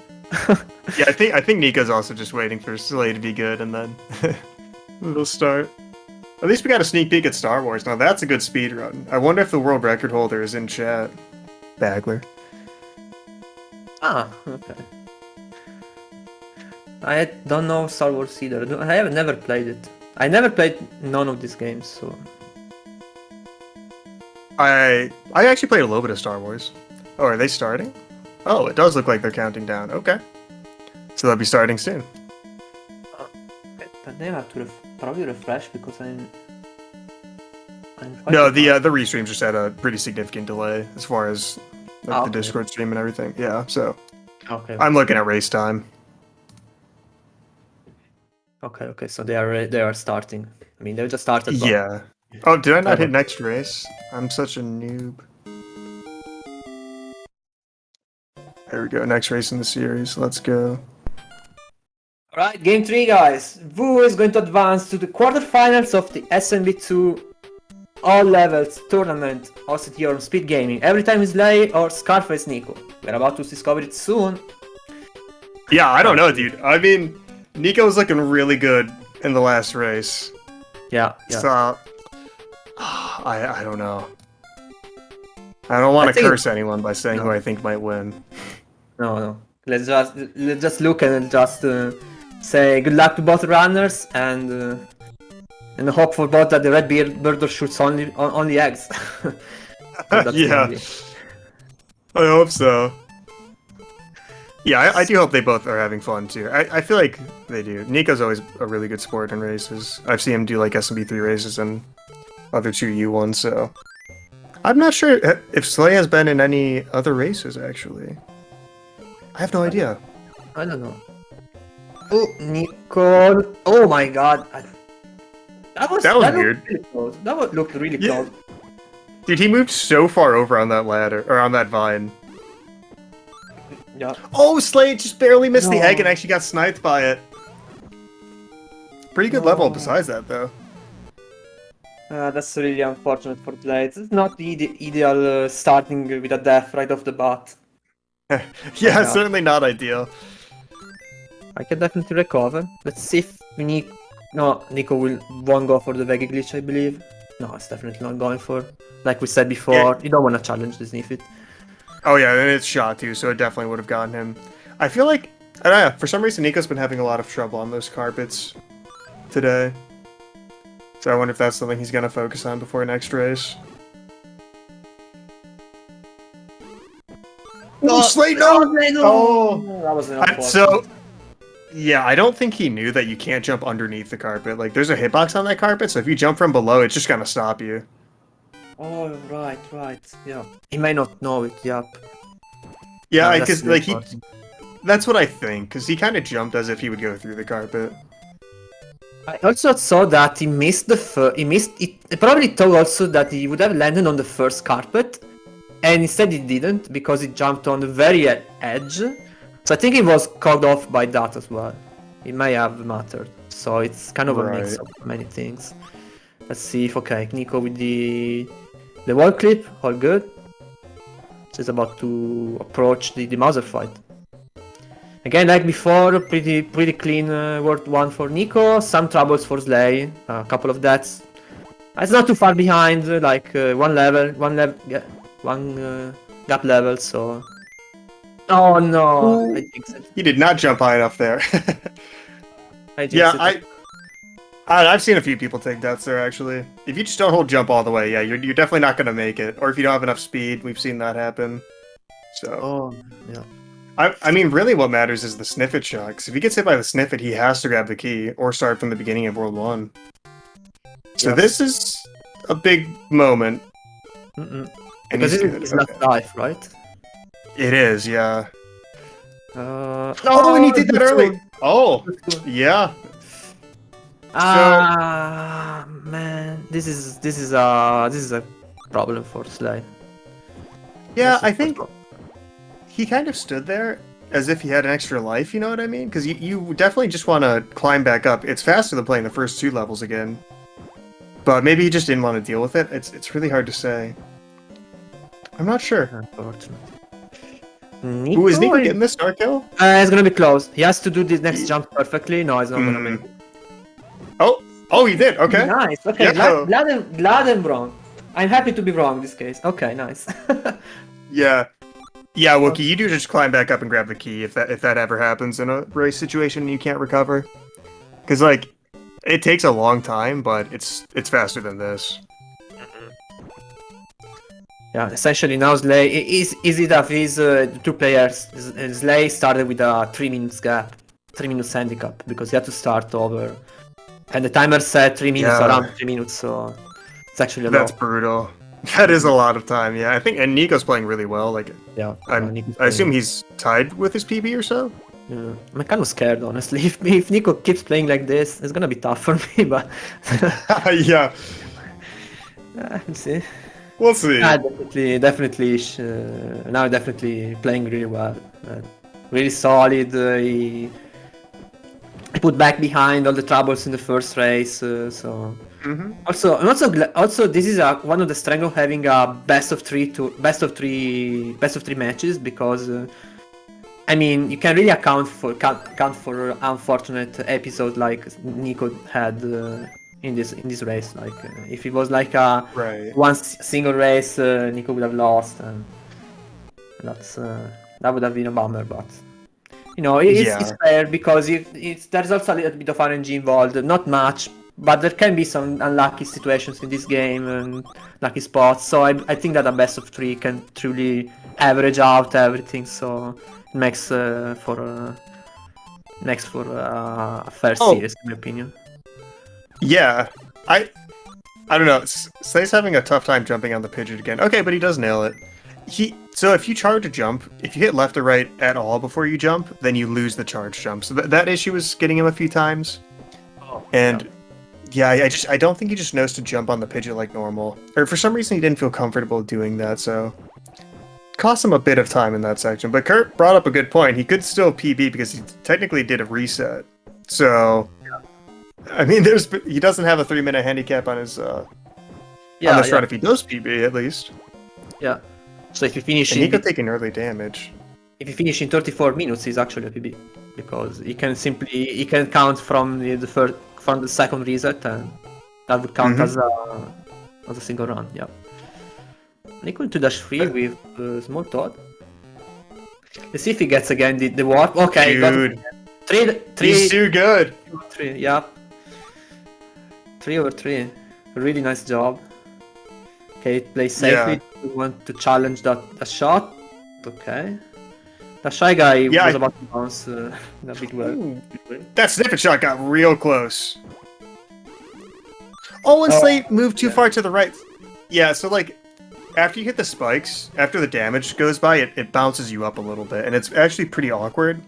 Yeah, I think Nico's also just waiting for Slay to be good, and then it'll start. At least we got a sneak peek at Star Wars. Now that's a good speed run. I wonder if the world record holder is in chat. Bagler. Ah, okay. I don't know Star Wars either. I have never played it. I never played none of these games, so. I actually played a little bit of Star Wars. Oh, are they starting? Oh, it does look like they're counting down. Okay. So they'll be starting soon. But they have to probably refresh because I'm no, the restreams just had a pretty significant delay as far as like, the Discord stream and everything. Yeah, so okay. I'm looking at race time. Okay. So they are starting. I mean, they just started. But... Yeah. Oh, did I not hit next race? I'm such a noob. There we go. Next race in the series. Let's go. Alright, game 3, guys. Vu is going to advance to the quarterfinals of the SMB2 All Levels tournament hosted here on SpeedGaming. EvryTimeWeSlay or ScarfaceNico. We're about to discover it soon. Yeah, I don't know, dude. I mean, Nico was looking really good in the last race. Yeah. So, I don't know. I don't want to curse anyone by saying who I think might win. No. Let's just look and just say good luck to both runners and hope for both that the red birder shoots only eggs. Yeah, I hope so. Yeah, I do hope they both are having fun too. I feel like they do. Nico's always a really good sport in races. I've seen him do like SMB3 races and other 2U ones, so I'm not sure if Slay has been in any other races actually. I have no idea. I don't know. Oh, Nico! Oh my God! That was weird. Really close. That looked really close. Dude, he moved so far over on that ladder or on that vine. Yeah. Oh, Slay just barely missed the egg and actually got sniped by it. Pretty good level besides that, though. That's really unfortunate for Blades. It's not the ideal starting with a death right off the bat. Yeah, certainly not ideal. I can definitely recover. Let's see if Nico won't go for the Vega glitch, I believe. No, it's definitely not going for. Like we said before, you don't want to challenge the Sniff It. Oh yeah, and it's shot too, so it definitely would have gotten him. I feel like, I don't know, for some reason Nico's been having a lot of trouble on those carpets today. So I wonder if that's something he's going to focus on before next race. Oh, Slay, no! Oh, that was an so, yeah, I don't think he knew that you can't jump underneath the carpet. Like, there's a hitbox on that carpet, so if you jump from below, it's just gonna stop you. Oh, right, yeah. He may not know it, yep. Yeah, because, like, that's what I think, because he kind of jumped as if he would go through the carpet. I also saw that he missed he probably thought also that he would have landed on the first carpet, and instead he didn't, because he jumped on the very edge. So I think he was called off by that as well. It may have mattered. So it's kind of a mix of many things. Let's see if, okay, Nico with the wall clip, all good. He's about to approach the Mauser fight. Again, like before, pretty clean World 1 for Nico. Some troubles for Slay, a couple of deaths. It's not too far behind, like one gap level, so... Oh no! I jinxed it. He did not jump high enough there. Yeah, I've seen a few people take deaths there, actually. If you just don't hold jump all the way, yeah, you're definitely not going to make it. Or if you don't have enough speed, we've seen that happen. So. Oh, yeah. I mean, really, what matters is the Sniffit shot. Because if he gets hit by the Sniffit, he has to grab the key or start from the beginning of World 1. So Yes. this is a big moment. Mm-mm. And Because he's this good. is last life, right? It is, yeah. Oh, And he did that too early. soon. Oh, Too soon. yeah. Ah, man, this is a problem for Sly. Yeah, I Massive think problem. he kind of stood there as if he had an extra life, you know what I mean? Because you definitely just want to climb back up. It's faster than playing the first 2 levels again. But maybe he just didn't want to deal with it. It's really hard to say. I'm not sure. Unfortunately. Ooh, is Nico getting the star kill? It's gonna be close. He has to do this next jump perfectly. No, it's not gonna make it. Oh, he did. Okay. Nice. Okay, Yeah. glad I'm wrong. I'm happy to be wrong in this case. Okay, nice. Yeah. Yeah, Wookie, you do just climb back up and grab the key if that ever happens in a race situation and you can't recover. Because, like, it takes a long time, but it's faster than this. Yeah, essentially now Slay is it of these 2 players. Slay started with a 3 minutes gap, 3 minutes handicap because he had to start over, and the timer said 3 minutes, Yeah. around 3 minutes, so it's actually a That's lot. brutal. That is a lot of time, yeah. I think, and Nico's playing really well. Like, Yeah, I assume he's tied with his PB or so? Yeah. I'm kind of scared, honestly. If Nico keeps playing like this, it's gonna be tough for me. But Yeah. we'll see. We'll see. Definitely. Now definitely playing really well. Really solid. He put back behind all the troubles in the first race. So also this is one of the strengths of having a best of three matches because. I mean, you can really account for unfortunate episodes like Nico had in this race. Like if it was like a single race, Nico would have lost, and that would have been a bummer. But you know, it's fair because there's also a little bit of RNG involved. Not much, but there can be some unlucky situations in this game and lucky spots. So I think that a best of 3 can truly average out everything. So. Makes for a fair series, in my opinion. Yeah, I don't know. Slay's having a tough time jumping on the Pidgeot again. Okay, but he does nail it. So if you charge a jump, if you hit left or right at all before you jump, then you lose the charge jump. So that issue was getting him a few times. And yeah, I don't think he just knows to jump on the Pidgeot like normal. Or for some reason he didn't feel comfortable doing that, so cost him a bit of time in that section. But Kurt brought up a good point. He could still PB because he technically did a reset. So I mean, he doesn't have a 3-minute handicap on his on this run if he does PB at least. Yeah. So if you finish and he could take an early damage. If you finish in 34 minutes, he's actually a PB because he can count from the second reset, and that would count as a single run. Yeah. Nico into dash 3 with small Toad. Let's see if he gets again the warp. Okay, dude. Got 3. He's too good. 3, yeah. 3 over 3. Really nice job. Okay, play safely. Yeah. We want to challenge that shot. Okay. The shy guy was about to bounce a bit well. That snippet shot got real close. Oh, and Slate moved too far to the right. Yeah, so like, after you hit the spikes, after the damage goes by, it bounces you up a little bit, and it's actually pretty awkward.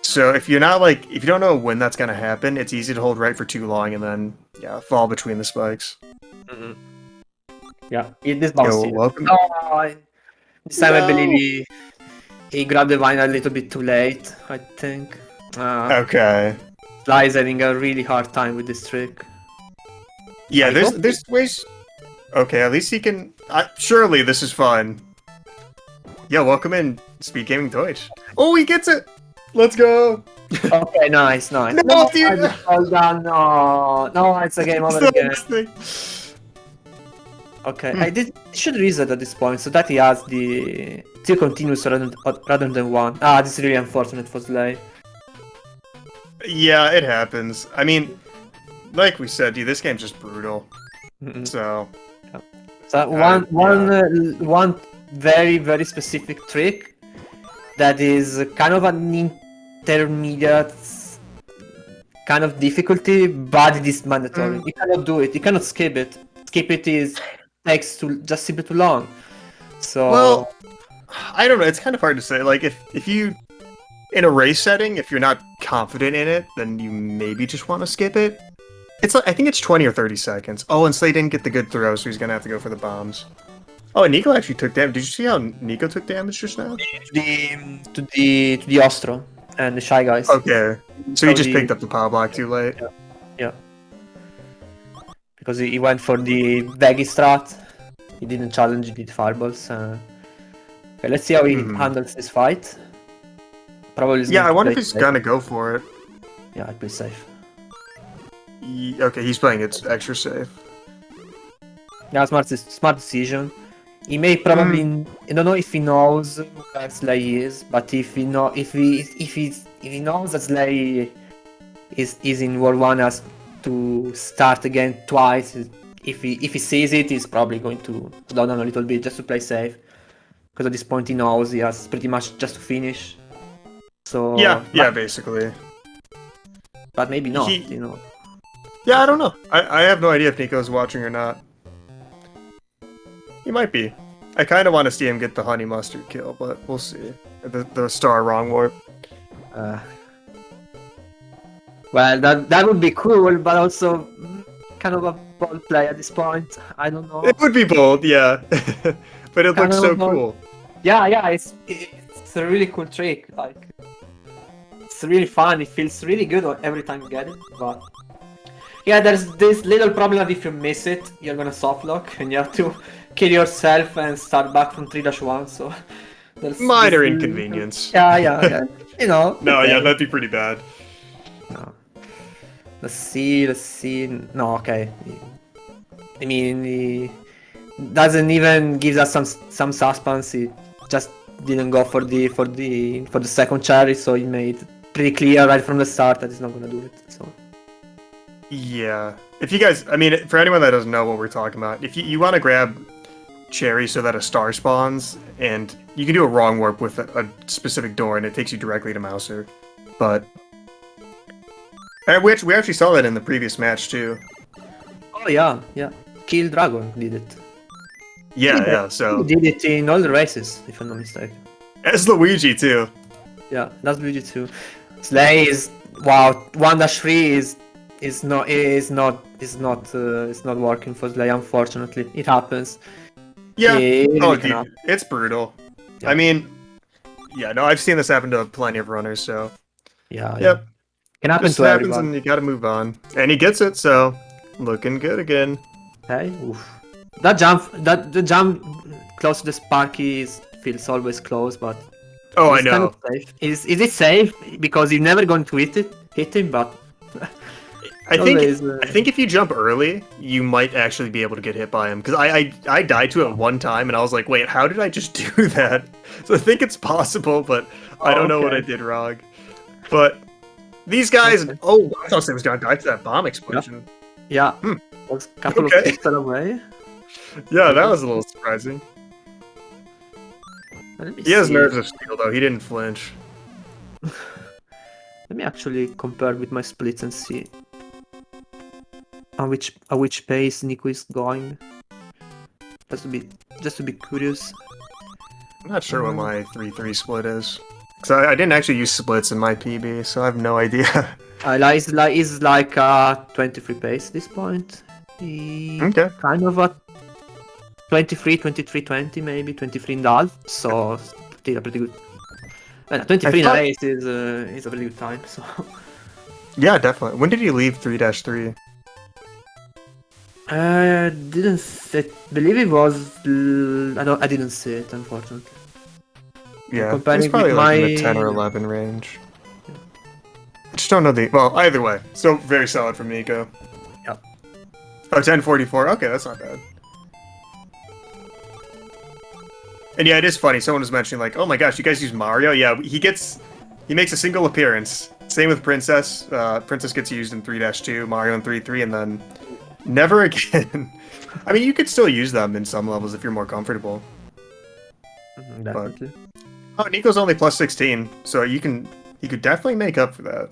So if you don't know when that's gonna happen, it's easy to hold right for too long and then fall between the spikes. Yeah, this bounce. Welcome. This time I believe he grabbed the vine a little bit too late. I think. Okay. Sly is having a really hard time with this trick. Yeah, there's ways. Okay, at least he can. Surely this is fun. Yeah, welcome in, SpeedGaming Deutsch. Oh, he gets it. Let's go. Okay, nice. No, dude. No, it's a game over again. Okay, I should reset at this point so that he has the 2 continuous rather than 1. This is really unfortunate for Slay. Yeah, it happens. I mean, like we said, dude, this game's just brutal. So one very, very specific trick that is kind of an intermediate kind of difficulty, but it is mandatory. You cannot do it. You cannot skip it. Skip it takes just simply too long. So Well, I don't know. It's kind of hard to say. Like, if you in a race setting, if you're not confident in it, then you maybe just want to skip it. It's like I think it's 20 or 30 seconds. Oh, and Slay didn't get the good throw, so he's gonna have to go for the bombs. Oh, and Nico actually took damage. Did you see how Nico took damage just now? to the Ostro and the Shy Guys. Okay, so he just picked up the power block too late. Yeah. Because he went for the baggy strat. He didn't challenge the fireballs. Okay, let's see how he handles this fight. Probably. Yeah, I wonder if he's gonna go for it. Yeah, I'd play safe. Okay, he's playing it extra safe. Yeah, smart decision. He may probably. I don't know if he knows where Slay is, but if he knows that Slay is in World 1 has to start again twice. If he sees it, he's probably going to slow down a little bit just to play safe. Because at this point he knows he has pretty much just to finish. So yeah, basically. But maybe not, you know. Yeah, I don't know. I have no idea if Nico's watching or not. He might be. I kind of want to see him get the honey mustard kill, but we'll see. The star wrong warp. Well, that would be cool, but also kind of a bold play at this point. I don't know. It would be bold, yeah. But it looks so cool. Yeah, it's a really cool trick. Like, it's really fun. It feels really good every time you get it. But yeah, there's this little problem that if you miss it, you're gonna softlock and you have to kill yourself and start back from 3-1. So there's minor inconvenience. Yeah. You know. No, yeah, that'd be pretty bad. No. Let's see. No, okay. I mean, he doesn't even give us some suspense. He just didn't go for the second cherry, so he made pretty clear right from the start that he's not gonna do it. So yeah, if you guys, I mean, for anyone that doesn't know what we're talking about, if you want to grab cherry so that a star spawns, and you can do a wrong warp with a specific door, and it takes you directly to Mouser, but. We actually saw that in the previous match too. Oh yeah. Kill Dragon did it. Yeah, so... He did it in all the races, if I'm not mistaken. As Luigi too. Yeah, that's Luigi too. Slay is... Wow, 1-3 is not working for Slay, unfortunately. It happens. Yeah, dude, it's brutal. Yeah. I mean... Yeah, no, I've seen this happen to plenty of runners, so... Yeah. Yep. Can happen Just to happens everyone. and you gotta move on. And he gets it, so... Looking good again. Hey, oof. The jump close to the Sparky feels always close, but Oh, I it's know. kind of safe. Is it safe? Because you're never going to hit him, but I think if you jump early, you might actually be able to get hit by him. Because I died to it one time, and I was like, wait, how did I just do that? So I think it's possible, but I don't know what I did wrong. But these guys, I thought they was gonna die to that bomb explosion. Yeah, was a couple of pixels away. Yeah, that was a little surprising. He has nerves of steel, though. He didn't flinch. Let me actually compare with my splits and see at which pace Nico is going. Just to be curious. I'm not sure what my 3-3 split is. Because I didn't actually use splits in my PB, so I have no idea. It's like a 23 pace at this point. Okay. Kind of a 23, 23, 20 maybe, 23 and a half. So still a pretty good. 23 in a race is a pretty good time. So. Yeah, definitely. When did you leave 3-3? Didn't see. Believe it was. I didn't see it, unfortunately. Yeah, it's probably like in the 10 or 11 range. Yeah. I just don't know the... Well, either way. So, very solid from Nico. Yep. Oh, 1044. Okay, that's not bad. And yeah, it is funny. Someone was mentioning, like, oh my gosh, you guys use Mario? Yeah, he makes a single appearance. Same with Princess. Princess gets used in 3-2, Mario in 3-3, and then never again. I mean, you could still use them in some levels if you're more comfortable. Definitely. Oh, Nico's only plus 16, so you could definitely make up for that.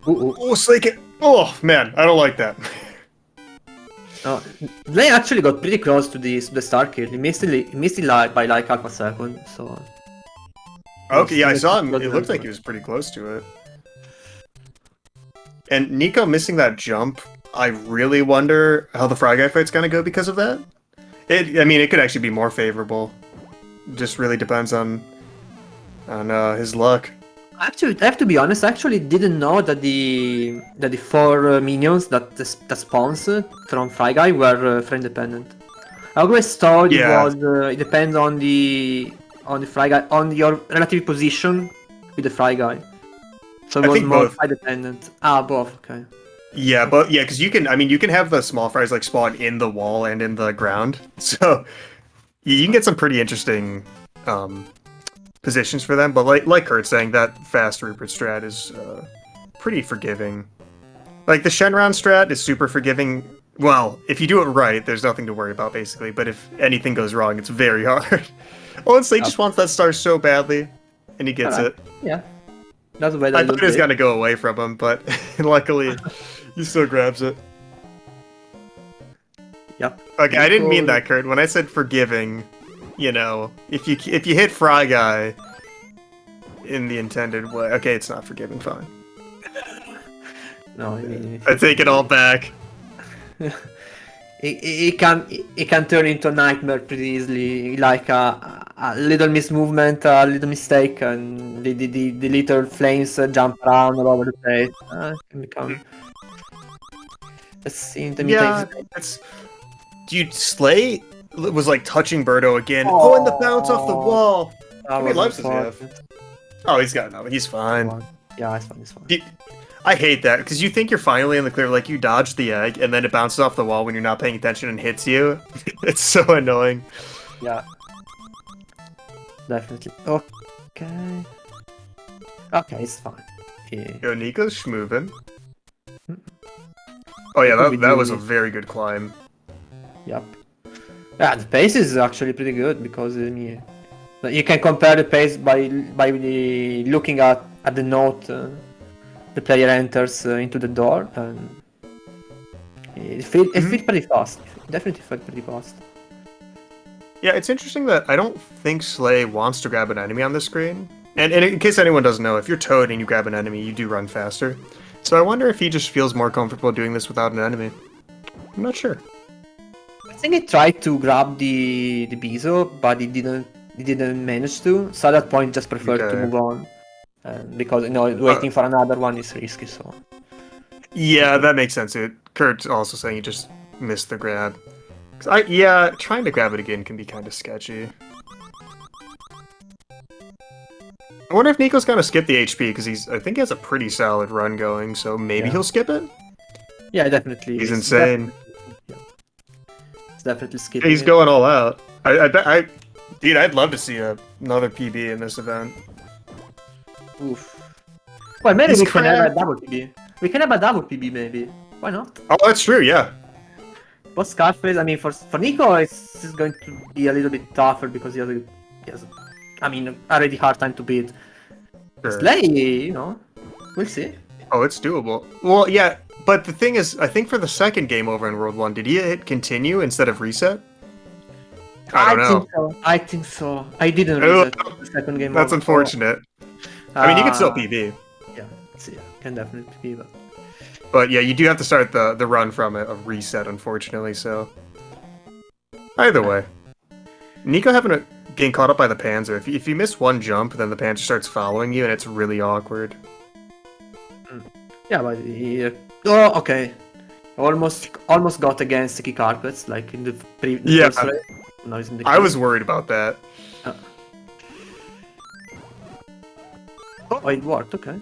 Ooh. Oh, Slake it! Oh man, I don't like that. No, they actually got pretty close to the star kill. He missed it like by like half a second. So. Okay, yeah, I saw him. It looked like he was pretty close to it. And Nico missing that jump, I really wonder how the Fry Guy fight's gonna go because of that. I mean, it could actually be more favorable. Just really depends on his luck. Actually, I have to be honest. I actually didn't know that the 4 minions that spawns from Fry Guy were frame dependent. I always thought it was it depends on the Fry Guy, on your relative position with the Fry Guy. So it was more Fry dependent. Ah, both. Okay. Yeah, but yeah, because you can have the small fries like spawn in the wall and in the ground, so you can get some pretty interesting positions for them. But like Kurt's saying, that fast Rupert strat is pretty forgiving. Like the Shenron strat is super forgiving. Well, if you do it right, there's nothing to worry about basically. But if anything goes wrong, it's very hard. Oh, and Slate just wants that star so badly, and he gets it. Yeah, that's the way. I thought he was gonna go away from him, but luckily. He still grabs it. Yep. Okay, I didn't mean that, Kurt. When I said forgiving, you know, if you hit Fry Guy in the intended way, okay, it's not forgiving. Fine. No, I take it all back. It can turn into a nightmare pretty easily, like a little mismovement, a little mistake, and the little flames jump around all over the place. It can become. Let's see, Dude, Slay was like touching Birdo again. Oh, and the bounce off the wall. How many lives does he have? Oh, he's got another. He's fine. Yeah, he's fine. He's fine. Dude, I hate that because you think you're finally in the clear, like you dodged the egg, and then it bounces off the wall when you're not paying attention and hits you. It's so annoying. Yeah. Definitely. Okay. Okay, it's fine. Yeah. Yo, Nico's schmoovin'. Oh yeah, that was a very good climb. Yep. Yeah, the pace is actually pretty good because you can compare the pace by looking at the note the player enters into the door, and it feels pretty fast. It definitely felt pretty fast. Yeah, it's interesting that I don't think Slay wants to grab an enemy on the screen. And in case anyone doesn't know, if you're Toad and you grab an enemy, you do run faster. So I wonder if he just feels more comfortable doing this without an enemy. I'm not sure. I think he tried to grab the Bizo, but he didn't manage to. So at that point, just preferred to move on, because waiting for another one is risky. So. Yeah, that makes sense. Kurt's also saying he just missed the grab. Trying to grab it again can be kind of sketchy. I wonder if Nico's gonna skip the HP because I think he has a pretty solid run going, so maybe he'll skip it. Yeah, definitely. He's insane. It's definitely skipping. He's going all out. Dude, I'd love to see another PB in this event. Oof. Well, maybe we can have a double PB. We can have a double PB, maybe. Why not? Oh, that's true. Yeah. But Scarface, I mean, for Nico, it's going to be a little bit tougher because he has already hard time to beat. Sure. Slay, we'll see. Oh, it's doable. Well, yeah, but the thing is, I think for the second game over in World 1, did he hit continue instead of reset? I don't know. I think so. I didn't reset the second game. That's unfortunate. I mean, you can still PB. Yeah, can definitely PB, but yeah, you do have to start the run from a reset, unfortunately, so... Either way. Nico getting caught up by the Panzer. If you miss one jump, then the Panzer starts following you, and it's really awkward. Yeah, but oh, okay. Almost got against sticky carpets, like in the previous race. No, it's in the I was worried about that. Oh, it worked, okay.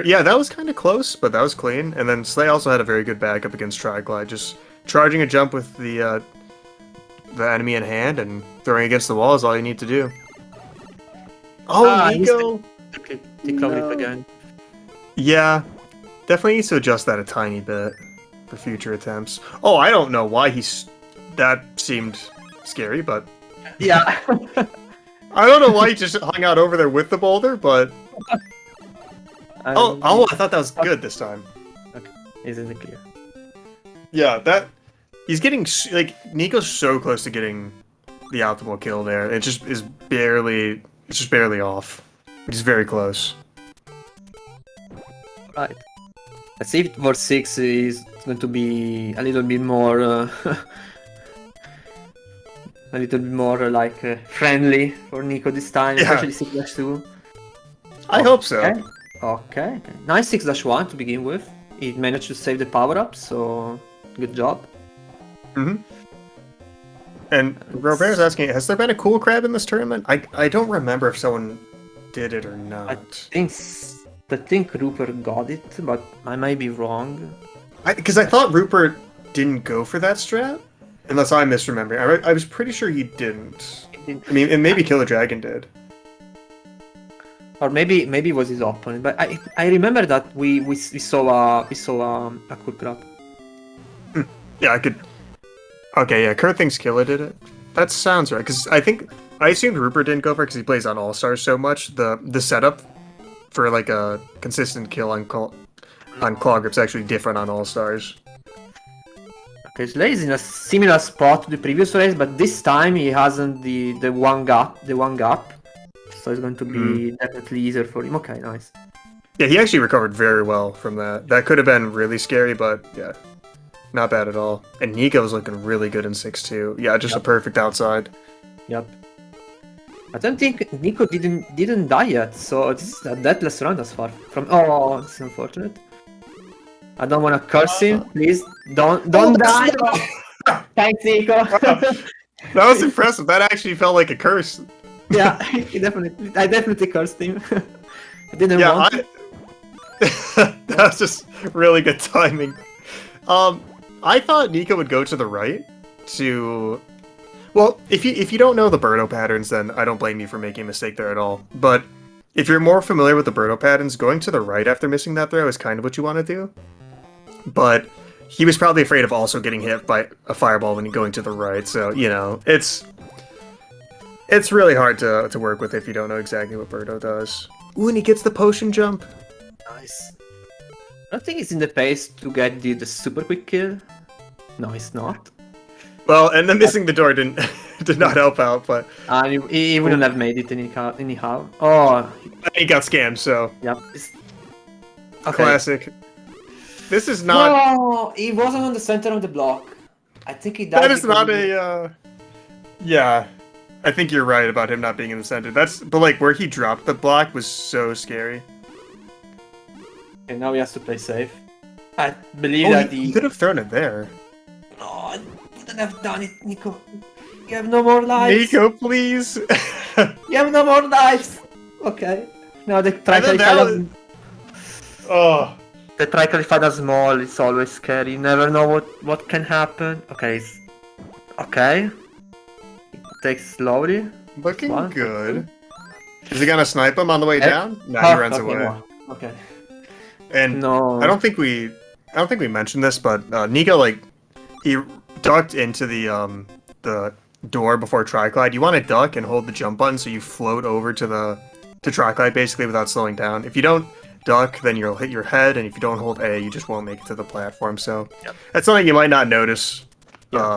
Yeah, that was kind of close, but that was clean. And then Slay also had a very good backup against Triglide, just charging a jump with the enemy in hand and throwing against the wall is all you need to do. Oh, Nico! No. Again. Yeah, definitely needs to adjust that a tiny bit for future attempts. Oh, I don't know why that seemed scary, but Yeah. I don't know why he just hung out over there with the boulder, but oh, I thought that was good this time. Okay, isn't clear? Yeah, that he's getting like Nico's so close to getting the optimal kill there. It just is barely, it's just barely off. He's very close. Right. Let's see if War 6 is going to be a little bit more, like friendly for Nico this time, Yeah. especially 6-2. I hope so. Okay. Okay. Nice 6-1 to begin with. He managed to save the power up, so good job. Mm-hmm. And Robert's asking, has there been a cool crab in this tournament? I don't remember if someone did it or not. I think Rupert got it, but I might be wrong. Because I thought Rupert didn't go for that strat, unless I'm misremembering. I was pretty sure he didn't. I mean, and maybe Killer Dragon did. Or maybe it was his opponent, but I remember that we saw a cool crab. Yeah, I could. Okay, yeah, Kurt thinks Killer did it. That sounds right, because I assumed Rupert didn't go for it because he plays on All Stars so much. The setup for like a consistent kill on Claw Grip's actually different on All Stars. Okay, Slay is in a similar spot to the previous race, but this time he hasn't the one gap, so it's going to be definitely easier for him. Okay, nice. Yeah, he actually recovered very well from that. That could have been really scary, but yeah, not bad at all. And Nico's looking really good in 6-2. Yeah, just a perfect outside. Yep. I don't think Nico didn't die yet, so this is a deathless round as far from. Oh, it's unfortunate. I don't want to curse him. Please don't die. Thanks, Nico. That was impressive. That actually felt like a curse. Yeah, I definitely cursed him. I didn't want to. That was just really good timing. I thought Nico would go to the right to. Well, if you don't know the Birdo patterns, then I don't blame you for making a mistake there at all. But if you're more familiar with the Birdo patterns, going to the right after missing that throw is kind of what you want to do. But he was probably afraid of also getting hit by a fireball when going to the right, so, you know, it's really hard to work with if you don't know exactly what Birdo does. Ooh, and he gets the potion jump. Nice. I don't think it's in the pace to get the super quick kill. No, it's not. Well, and then missing the door did not help out, but he wouldn't have made it anyhow. Oh, he got scammed. So yep. Okay. Classic. This is not. No, he wasn't on the center of the block. I think he died. That is not a. Yeah, I think you're right about him not being in the center. But like where he dropped the block was so scary. And now he has to play safe. I believe that he could have thrown it there. No, I wouldn't have done it, Nico. You have no more lives. Nico, please. You have no more lives. Okay. Now the Tri-Qualified as small, it's always scary. You never know what can happen. Okay, okay. It takes slowly. Looking good. Is he gonna snipe him on the way down? No, he runs away. Okay. And no, I don't think we mentioned this, but Nico he ducked into the door before Tri-Glide. You want to duck and hold the jump button so you float over to Tri-Glide basically without slowing down. If you don't duck, then you'll hit your head, and if you don't hold A, you just won't make it to the platform. So that's something you might not notice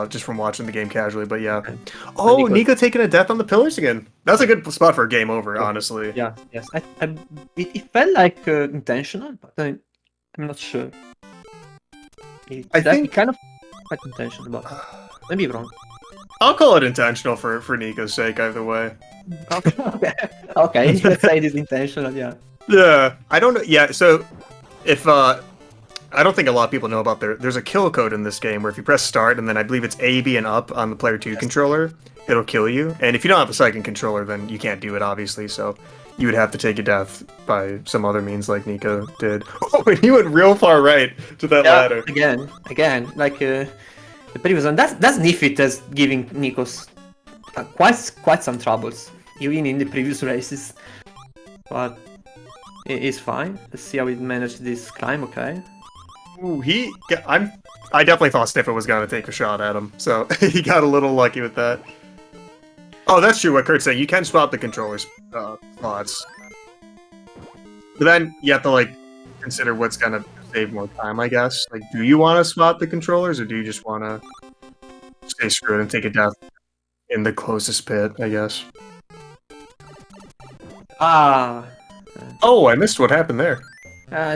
just from watching the game casually. But yeah. Oh, Nico taking a death on the pillars again. That's a good spot for a game over, honestly. Yeah. Yes. It felt like intentional, but I'm not sure. I think kind of quite intentional, but maybe wrong. I'll call it intentional for Nico's sake either way. Okay. Let's say it is intentional. Yeah. Yeah, I don't know. Yeah, so if I don't think a lot of people know about there's a kill code in this game where if you press start and then I believe it's A, B, and up on the player 2 controller, it'll kill you. And if you don't have a second controller, then you can't do it, obviously. So you would have to take a death by some other means, like Nico did. Oh, and he went real far right to that ladder. Again, like the previous one. That's Nifit as giving Nikos quite some troubles, even in the previous races. But it is fine. Let's see how he managed this climb. Okay. Ooh, I definitely thought Sniffer was gonna take a shot at him, so he got a little lucky with that. Oh, that's true. What Kurt's saying, you can swap the controllers slots, but then you have to like consider what's gonna save more time. I guess. Like, do you want to swap the controllers, or do you just want to stay screwed and take a death in the closest pit? I guess. Ah. Oh, I missed what happened there.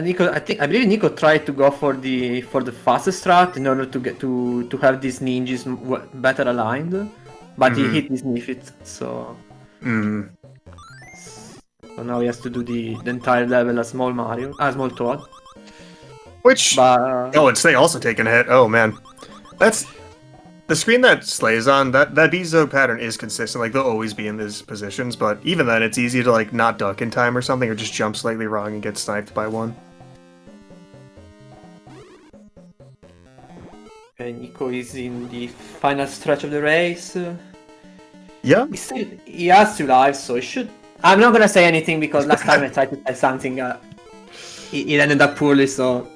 Nico, I believe Nico tried to go for the fastest route in order to get to have these ninjas better aligned, but he hit his Nifit, so so now he has to do the entire level as small Mario, small Toad. Which But and Slay also taking a hit. Oh man, that's the screen that Slay's on. That Bezo pattern is consistent. Like they'll always be in these positions, but even then, it's easy to like not duck in time or something, or just jump slightly wrong and get sniped by one. okay, Nico is in the final stretch of the race. Yeah. He has 2 lives, so he should. I'm not gonna say anything because last time I tried to say something, it ended up poorly. So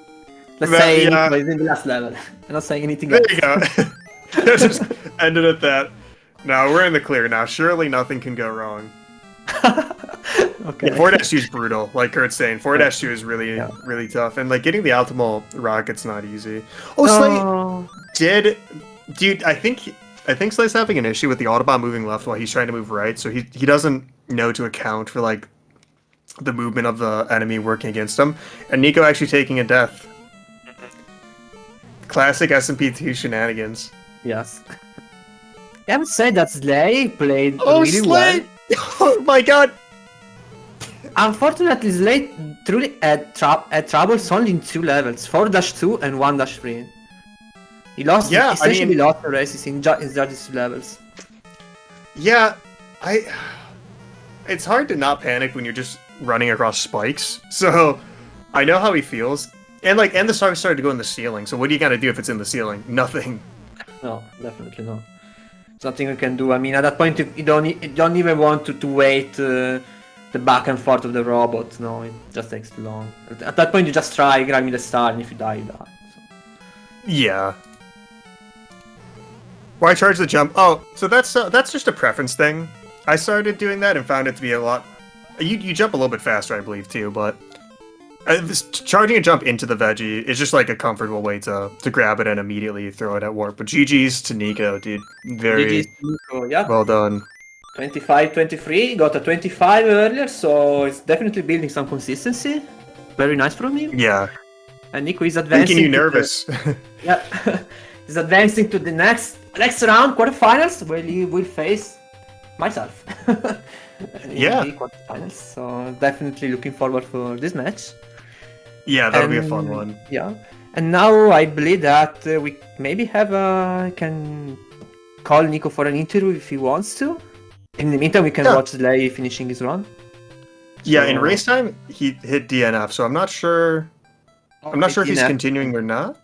let's say Nico is in the last level. I'm not saying anything else. There you go. Just ended at that. No, we're in the clear now. Surely nothing can go wrong. Okay. Yeah, 4-2 is brutal, like Kurt's saying. 4-2 is really, really tough. And like getting the optimal rocket's not easy. Oh, Slay dude, I think Slay's having an issue with the Autobot moving left while he's trying to move right, so he doesn't know to account for like the movement of the enemy working against him. And Nico actually taking a death. Classic SMP2 shenanigans. Yes. I would say that Slay played really well. Oh my god! Unfortunately, Slay truly had troubles only in 2 levels, 4-2 and 1-3. He lost, essentially lost the races in just these levels. Yeah, it's hard to not panic when you're just running across spikes, so I know how he feels. And the star started to go in the ceiling, so what are you gonna do if it's in the ceiling? Nothing. No, definitely not. Something you can do. I mean, at that point, you don't even want to wait the back and forth of the robot. No, it just takes too long. At that point, you just try grabbing the star, and if you die, you die. So. Yeah. Why charge the jump? Oh, so that's just a preference thing. I started doing that and found it to be a lot. You jump a little bit faster, I believe, too, but charging a jump into the veggie is just like a comfortable way to grab it and immediately throw it at warp. But GG's to Nico, dude. Very Nico, yeah. well done. 25-23, got a 25 earlier, so it's definitely building some consistency. Very nice from him. Yeah. And Nico is advancing. Making you nervous. Yeah. He's advancing to the next round, quarterfinals, where he will face myself. Yeah. Quarterfinals, so definitely looking forward for this match. Yeah, that'll be a fun one. Yeah. And now I believe that we maybe can call Nico for an interview if he wants to. In the meantime, we can watch Slay finishing his run. Yeah, in race time, he hit DNF, so I'm not sure. I'm not sure if he's continuing or not.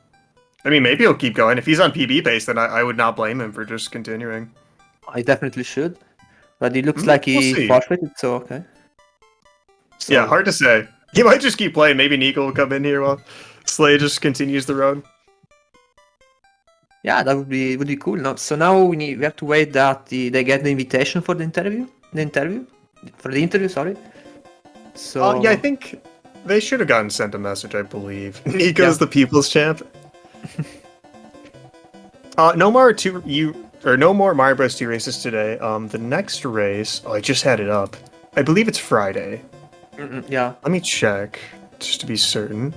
I mean, maybe he'll keep going. If he's on PB base, then I would not blame him for just continuing. I definitely should. But it looks like he forfeited, so okay. So, yeah, hard to say. He might just keep playing. Maybe Nico will come in here while Slay just continues the run. Yeah, that would be cool. So now we have to wait that they get the invitation for the interview. Sorry. So yeah, I think they should have gotten sent a message. I believe Nico's the people's champ. No more Mario Bros 2 races today. The next race, I just had it up. I believe it's Friday. Yeah. Let me check, just to be certain.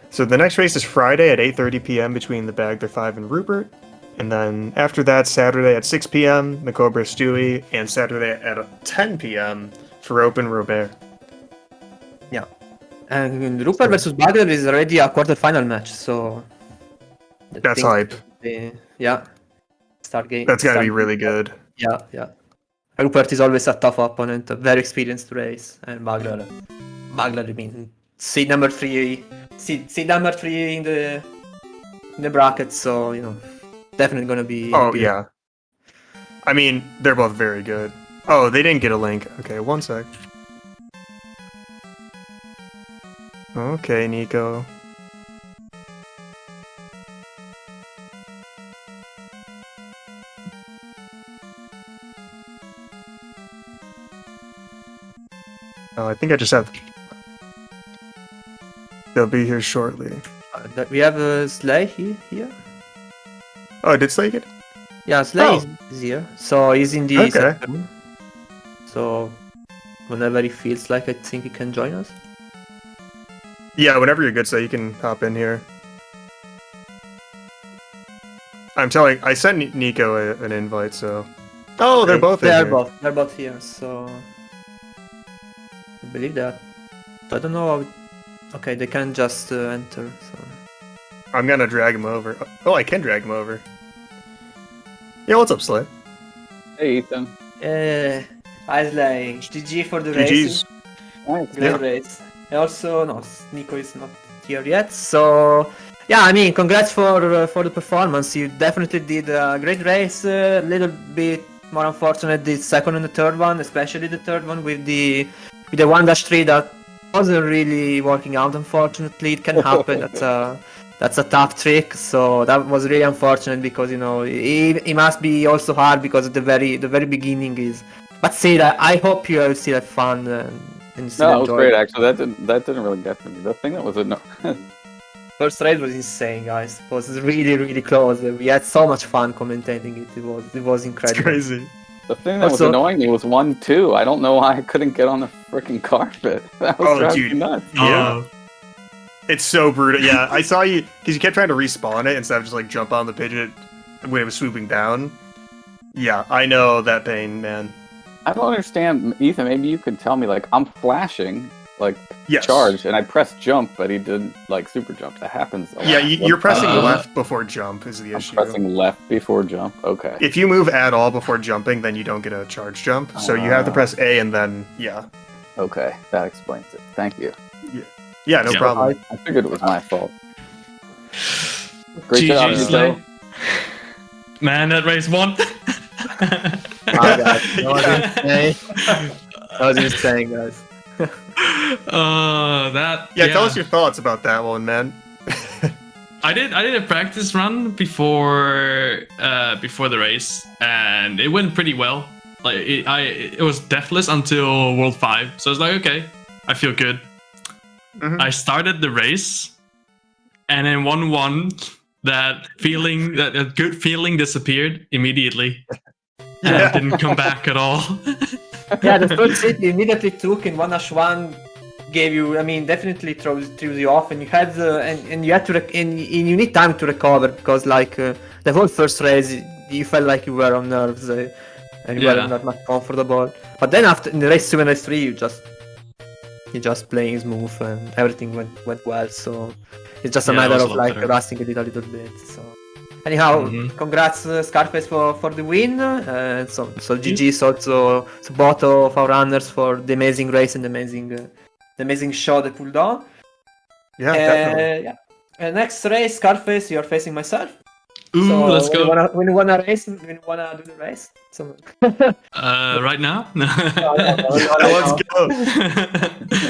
So the next race is Friday at 8:30 p.m. between the Bagler 5 and Rupert. And then after that, Saturday at 6 p.m., Macobra Stewie, and Saturday at 10 p.m. for Open Robert. Yeah. And Rupert versus Bagler is already a quarterfinal match, so... That's hype. Yeah. Start game. That's gotta be really good. Yeah. Rupert is always a tough opponent, a very experienced race, and Bagler, I mean, seed number 3 in the bracket, so you know, definitely gonna be. Oh yeah. I mean, they're both very good. Oh, they didn't get a link. Okay, one sec. Okay, Nico. Oh, I think I just have. They'll be here shortly. We have Slay here. Oh, did Slay get? Yeah, Slay is here. So he's in the Okay. room. So whenever he feels like, I think he can join us. Yeah, whenever you're good, Slay, you can hop in here. I sent Nico an invite, so. Oh, they're both in They're here. They're both here. So I believe that. So I don't know how. Okay, they can just enter. So. I'm gonna drag him over. Oh, I can drag him over. Yeah, what's up, Slay? Hey, Ethan. I Slay. GG for the GG's. race. Great race. Also, no, Nico is not here yet. So, yeah, I mean, congrats for the performance. You definitely did a great race. A little bit more unfortunate the second and the third one, especially the third one with the 1-3 that wasn't really working out. Unfortunately, it can happen. That's a tough trick. So that was really unfortunate because it must be also hard because at the very beginning is. But still, I hope you still have fun. And No, it was great actually. That didn't really get to me. The thing that was First race was insane, guys. It was really close. We had so much fun commentating it. It was incredible. It's crazy. The thing that was annoying me was 1-2. I don't know why I couldn't get on the freaking carpet. That was driving me nuts. Yeah. It's so brutal. Yeah, I saw you because you kept trying to respawn it instead of just like jump on the pigeon when it was swooping down. Yeah, I know that pain, man. I don't understand, Ethan. Maybe you could tell me. Like, I'm flashing, like Yes. charge, and I pressed jump, but he did like super jump. That happens. A Yeah, lot. you're pressing left before jump is the issue. Pressing left before jump. Okay. If you move at all before jumping, then you don't get a charge jump. So you have to press A and then Okay, that explains it. Thank you. Yeah, no problem. I figured it was my fault. Great GG, job, Slay. Nico. Man, that race won. That was insane, guys. Tell us your thoughts about that one, man. I did a practice run before the race, and it went pretty well. Like it was deathless until World 5, so I was like, okay, I feel good. Mm-hmm. I started the race, and in 1-1, that good feeling disappeared immediately. And it didn't come back at all. Yeah, the first hit you immediately took in 1-1 gave you, I mean, definitely throws you off, and you had and you had to and you need time to recover because like the whole first race you felt like you were on nerves and you were not much comfortable. But then after in the race 2 and race 3 you just playing smooth and everything went well. So it's just a matter of like rusting a little bit. So. Anyhow, congrats Scarface for the win. So GG is also to both of our runners for the amazing race and the amazing show they pulled on. Yeah, definitely. Next race, Scarface, you're facing myself. Ooh, so let's go. When you wanna race, when you wanna do the race. So... right now? No, let's go.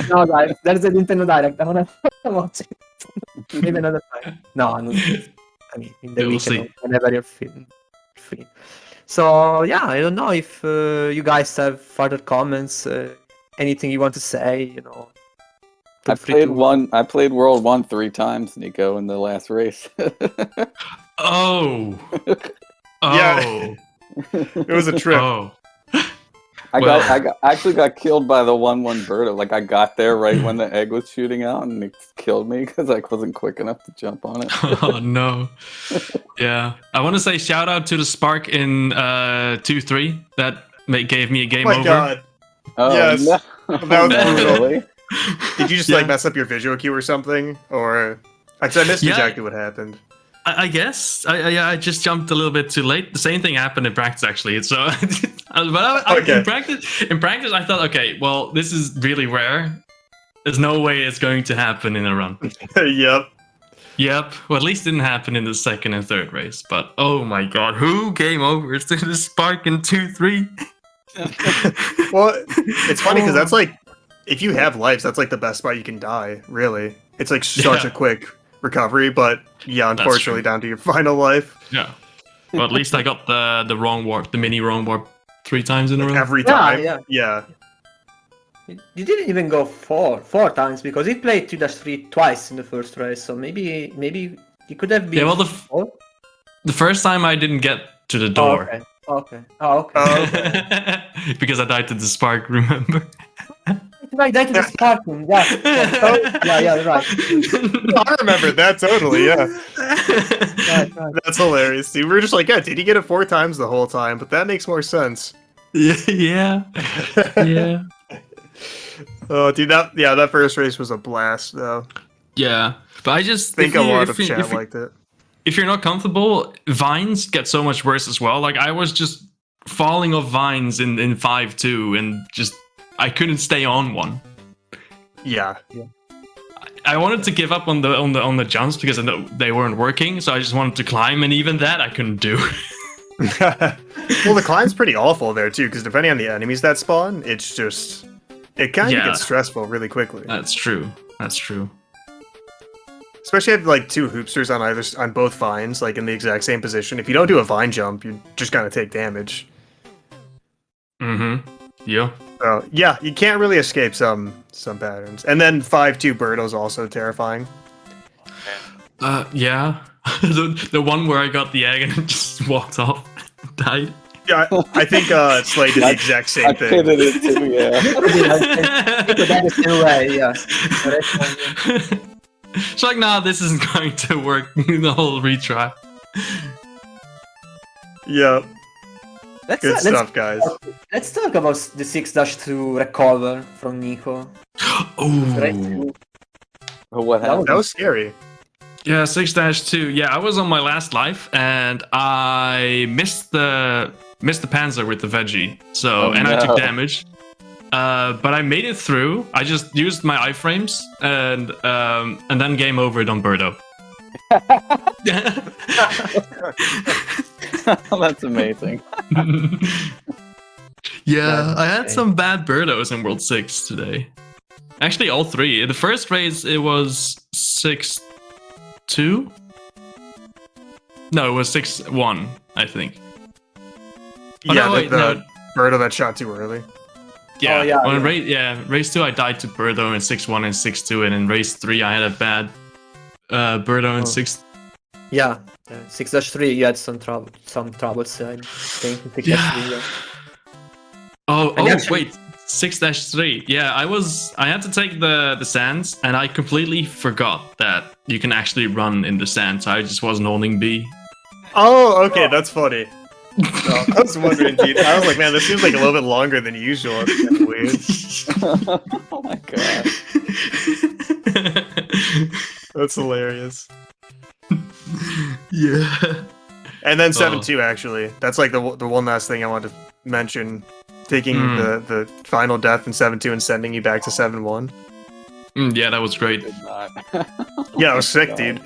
No, guys, there's a Nintendo Direct. I wanna watch it. Maybe another time. No. I mean, in the weekend, whenever you're free. So yeah, I don't know if you guys have further comments, anything you want to say. I played World 1 3 times, Nico, in the last race. Oh. Yeah. It was a trip. Oh. I actually got killed by the 1-1 birdo. Like I got there right when the egg was shooting out, and it killed me because I wasn't quick enough to jump on it. Oh no! Yeah, I want to say shout out to the Spark in 2-3 that gave me a game over. Oh my god! Oh, yes, no. that was brutal. Really? Did you just like mess up your visual queue or something, or I missed exactly what happened? I guess I just jumped a little bit too late. The same thing happened in practice actually. So, in practice, I thought, okay, well, this is really rare. There's no way it's going to happen in a run. Yep. Well, at least it didn't happen in the second and third race. But oh my god, who came over to the Spark in 2-3? Well, it's funny because that's like, if you have lives, that's like the best spot you can die. Really, it's like such a quick recovery, but unfortunately down to your final life. Yeah. Well, at least I got the wrong warp, the mini wrong warp 3 times in a row. Every time. Yeah. You didn't even go four times because he played 2-3 twice in the first race. So maybe he could have been. Yeah, well, four. the first time I didn't get to the Oh, door. okay. Okay. Oh, okay. Oh, okay. Because I died to the spark, remember? Right, that is Sparking. Yeah. Yeah, right. I remember that totally. Yeah, Right. that's hilarious. Dude, we were just like, yeah, did he get it 4 times the whole time? But that makes more sense. Yeah. Yeah. Oh, dude, that first race was a blast, though. Yeah. But I just I think a lot of chat liked it. If you're not comfortable, vines get so much worse as well. Like I was just falling off vines in 5-2 and just I couldn't stay on one. Yeah. I wanted to give up on the jumps because I know they weren't working, so I just wanted to climb, and even that I couldn't do. Well, the climb's pretty awful there too, because depending on the enemies that spawn, it's just it kind of gets stressful really quickly. That's true. That's true. Especially if like 2 hoopsters on both vines, like in the exact same position. If you don't do a vine jump, you're just gonna take damage. Mm-hmm. Yeah. So yeah, you can't really escape some patterns. And then 5-2 Birdo's also terrifying. Yeah. the one where I got the egg and it just walked off, died. Yeah, I think Slay did the exact same I thing. pitted it too, yeah. That is the way, yeah. It's like, nah, this isn't going to work. The whole retry. Yeah, Let's good stuff, guys. Let's talk about the 6-2 recover from Nico. Oh. Oh, what happened? That was scary. Yeah, 6-2. Yeah, I was on my last life and I missed the panzer with the veggie. So I took damage. But I made it through. I just used my iframes and then game over it on Birdo. That's amazing. Yeah, I had some bad Birdos in World 6 today. Actually, all 3. In the first race, it was 6-2? No, it was 6-1, I think. Oh, Yeah, no, wait, the Birdo that shot too early. Yeah, Oh, yeah, well, race 2 I died to Birdo in 6-1 and 6-2, and in race 3 I had a bad Birdo in 6. Yeah, 6-3 you had some troubles, I think. 6-3, yeah. Oh, actually- wait, 6-3. Yeah, I had to take the sands, and I completely forgot that you can actually run in the sand, so I just wasn't holding B. Oh, okay, that's funny. I was wondering, dude. I was like, man, this seems like a little bit longer than usual. It's kind of weird. Oh my god. That's hilarious. Yeah. And then 7-2, actually. That's like the one last thing I wanted to mention. Taking the final death in 7-2 and sending you back to 7-1. Yeah, that was great. Did not. Yeah, it was sick, dude.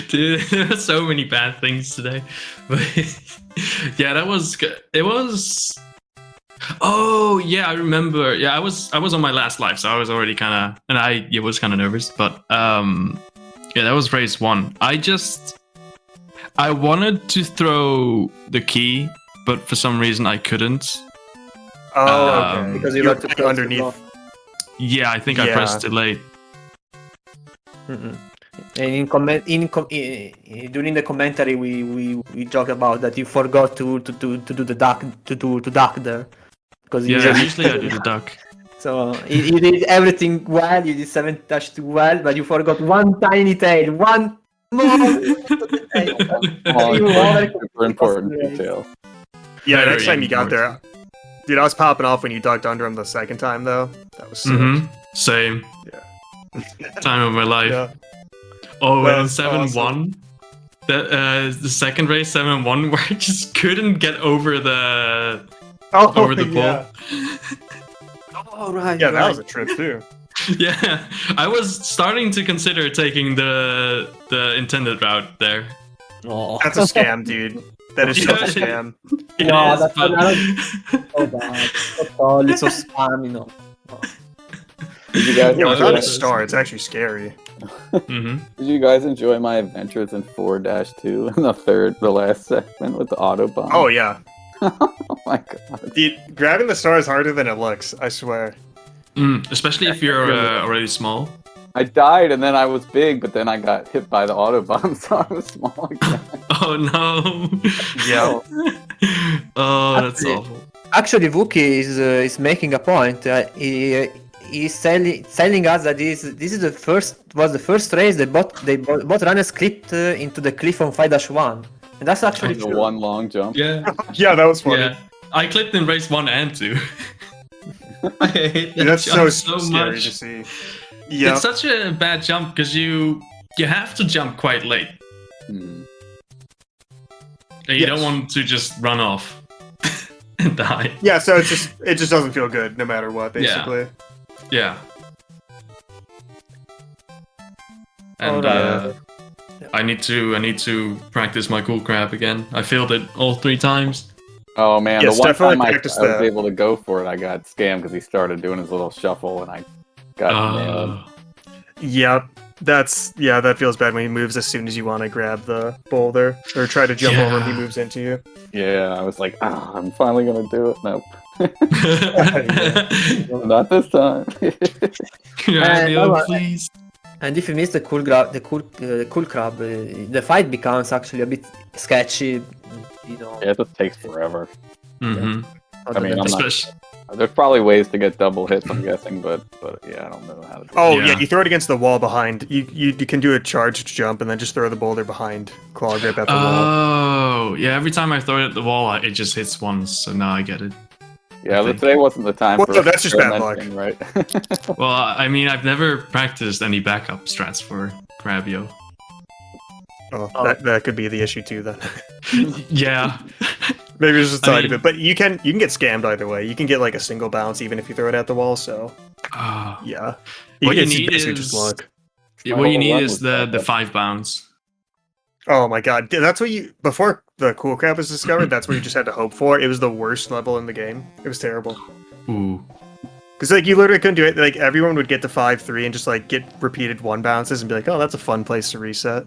Dude, there were so many bad things today. But yeah, that was good. It was. Oh yeah, I remember. Yeah, I was on my last life, so I was already kind of, and I was kind of nervous. But yeah, that was race 1. I wanted to throw the key, but for some reason I couldn't. Oh, okay. Because you you were have to like press underneath. Yeah, I think I pressed it late. Mm-mm. And during the commentary, we joke about that you forgot to do the duck to duck there because Yeah, usually I do the duck. So you did everything well. You did 7-2 well, but you forgot one tiny tail, one more tail. Super important detail. Yeah, Very next time you got there. important. Dude, I was popping off when you ducked under him the second time, though. That was sick. Same. Yeah. Time of my life. Yeah. Oh, That and was 7-1. The second race 7-1 where I just couldn't get over the Oh, the yeah. pole. Oh right. Yeah, that right. was a trip, too. Yeah, I was starting to consider taking the intended route there. Oh. That's a scam, dude. That is such a scam. It No, is, that's but- so bad. So it's so spam, you know. Did you guys Yeah, without enjoy, a star, it's actually scary. Mhm. did you guys enjoy my adventures in 4-2 in the last segment with the Autobahn? Oh, yeah. Oh my god. Dude, grabbing the star is harder than it looks, I swear. Especially if you're already small. I died and then I was big, but then I got hit by the autobomb, so I was small again. Oh no. Yeah. Oh, that's awful. Actually, Wookie is making a point. He's telling us that this is the first race they both runners clipped into the cliff on 5-1, and that's actually The true. one long jump. Yeah. Yeah, that was funny. Yeah. I clipped in race 1 and 2. I hate that Dude, that's jump so so scary much. to see. Yeah. It's such a bad jump because you have to jump quite late. Hmm. And you Yes. don't want to just run off and die. Yeah, so it just doesn't feel good no matter what, basically. Yeah. And Alright. I need to practice my cool crab again. I failed it all 3 times. Oh man, Yes, the one definitely time I practice was that. able to go for it, I got scammed because he started doing his little shuffle and I got nailed. Yep. That feels bad when he moves as soon as you want to grab the boulder or try to jump over him, he Yeah. moves into you. Yeah, I was like, I'm finally gonna do it. Nope. Not this time. Radio, no, please. And if you miss the cool crab, the fight becomes actually a bit sketchy. You know. Yeah, it just takes forever. Mm-hmm. I mean, I'm not, Especially, there's probably ways to get double hits, I'm guessing, but yeah, I don't know how to do Oh it. yeah. Yeah. You throw it against the wall behind. You can do a charged jump and then just throw the boulder behind claw grip at the wall. oh, yeah, every time I throw it at the wall, it just hits once, so now I get it. Yeah, I but think. today wasn't the time Well, for no, that's just bad luck. experimenting, right? Well, I mean, I've never practiced any backup strats for Crabio. Oh, that could be the issue too then. Yeah. Maybe it's just a I side of mean- it, but you can get scammed either way. You can get like a single bounce even if you throw it at the wall. So Ah. yeah, What you it's need basically is- just luck. Yeah, My what you whole need run is was the backup. 5 bounce. Oh my god, that's what you before the cool crab was discovered. That's what you just had to hope for. It was the worst level in the game. It was terrible Ooh. because like you literally couldn't do it. Like everyone would get to 5-3 and just like get repeated 1 bounces and be like, oh, that's a fun place to reset.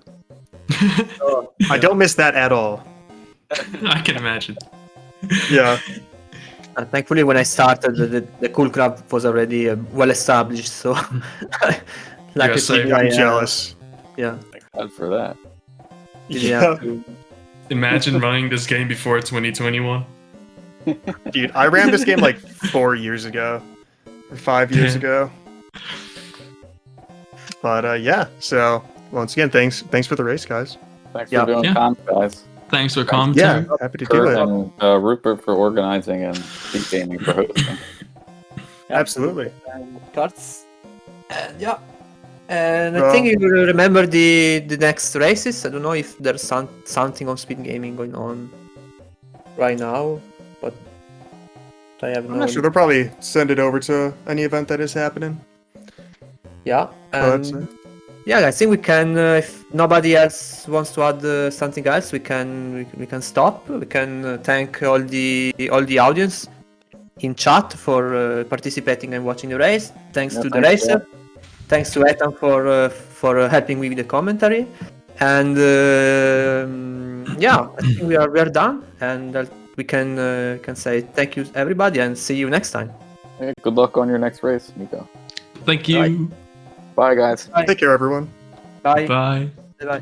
I don't miss that at all. I can imagine. Yeah. Thankfully, when I started, the cool crab was already well established. So, like Yeah, so I'm jealous. Yeah. Thank God for that. Yeah. Imagine running this game before 2021. Dude, I ran this game like 4 years ago, or 5 years Yeah. ago. But yeah, so once again, thanks for the race, guys. Thanks Yeah. for doing Yeah. comms, guys. Thanks for Yeah, commenting. happy to do Kurt it. and Rupert for organizing and SpeedGaming for hosting. Absolutely. Cards. And yeah. And I Well- think you will remember the next races. I don't know if there's something on Speed Gaming going on right now, but I have I'm no not sure. They'll probably send it over to any event that is happening. Yeah. But, And yeah, I think we can. If nobody else wants to add something else, we can stop. We can thank all the audience in chat for participating and watching the race. Thanks Yeah, to the thanks, racer. Thanks to Ethan for helping me with the commentary. And yeah, I think we are done, and we can say thank you everybody and see you next time. Hey, good luck on your next race, Nico. Thank you. Bye, guys. Take care, everyone. Bye. Bye. Bye.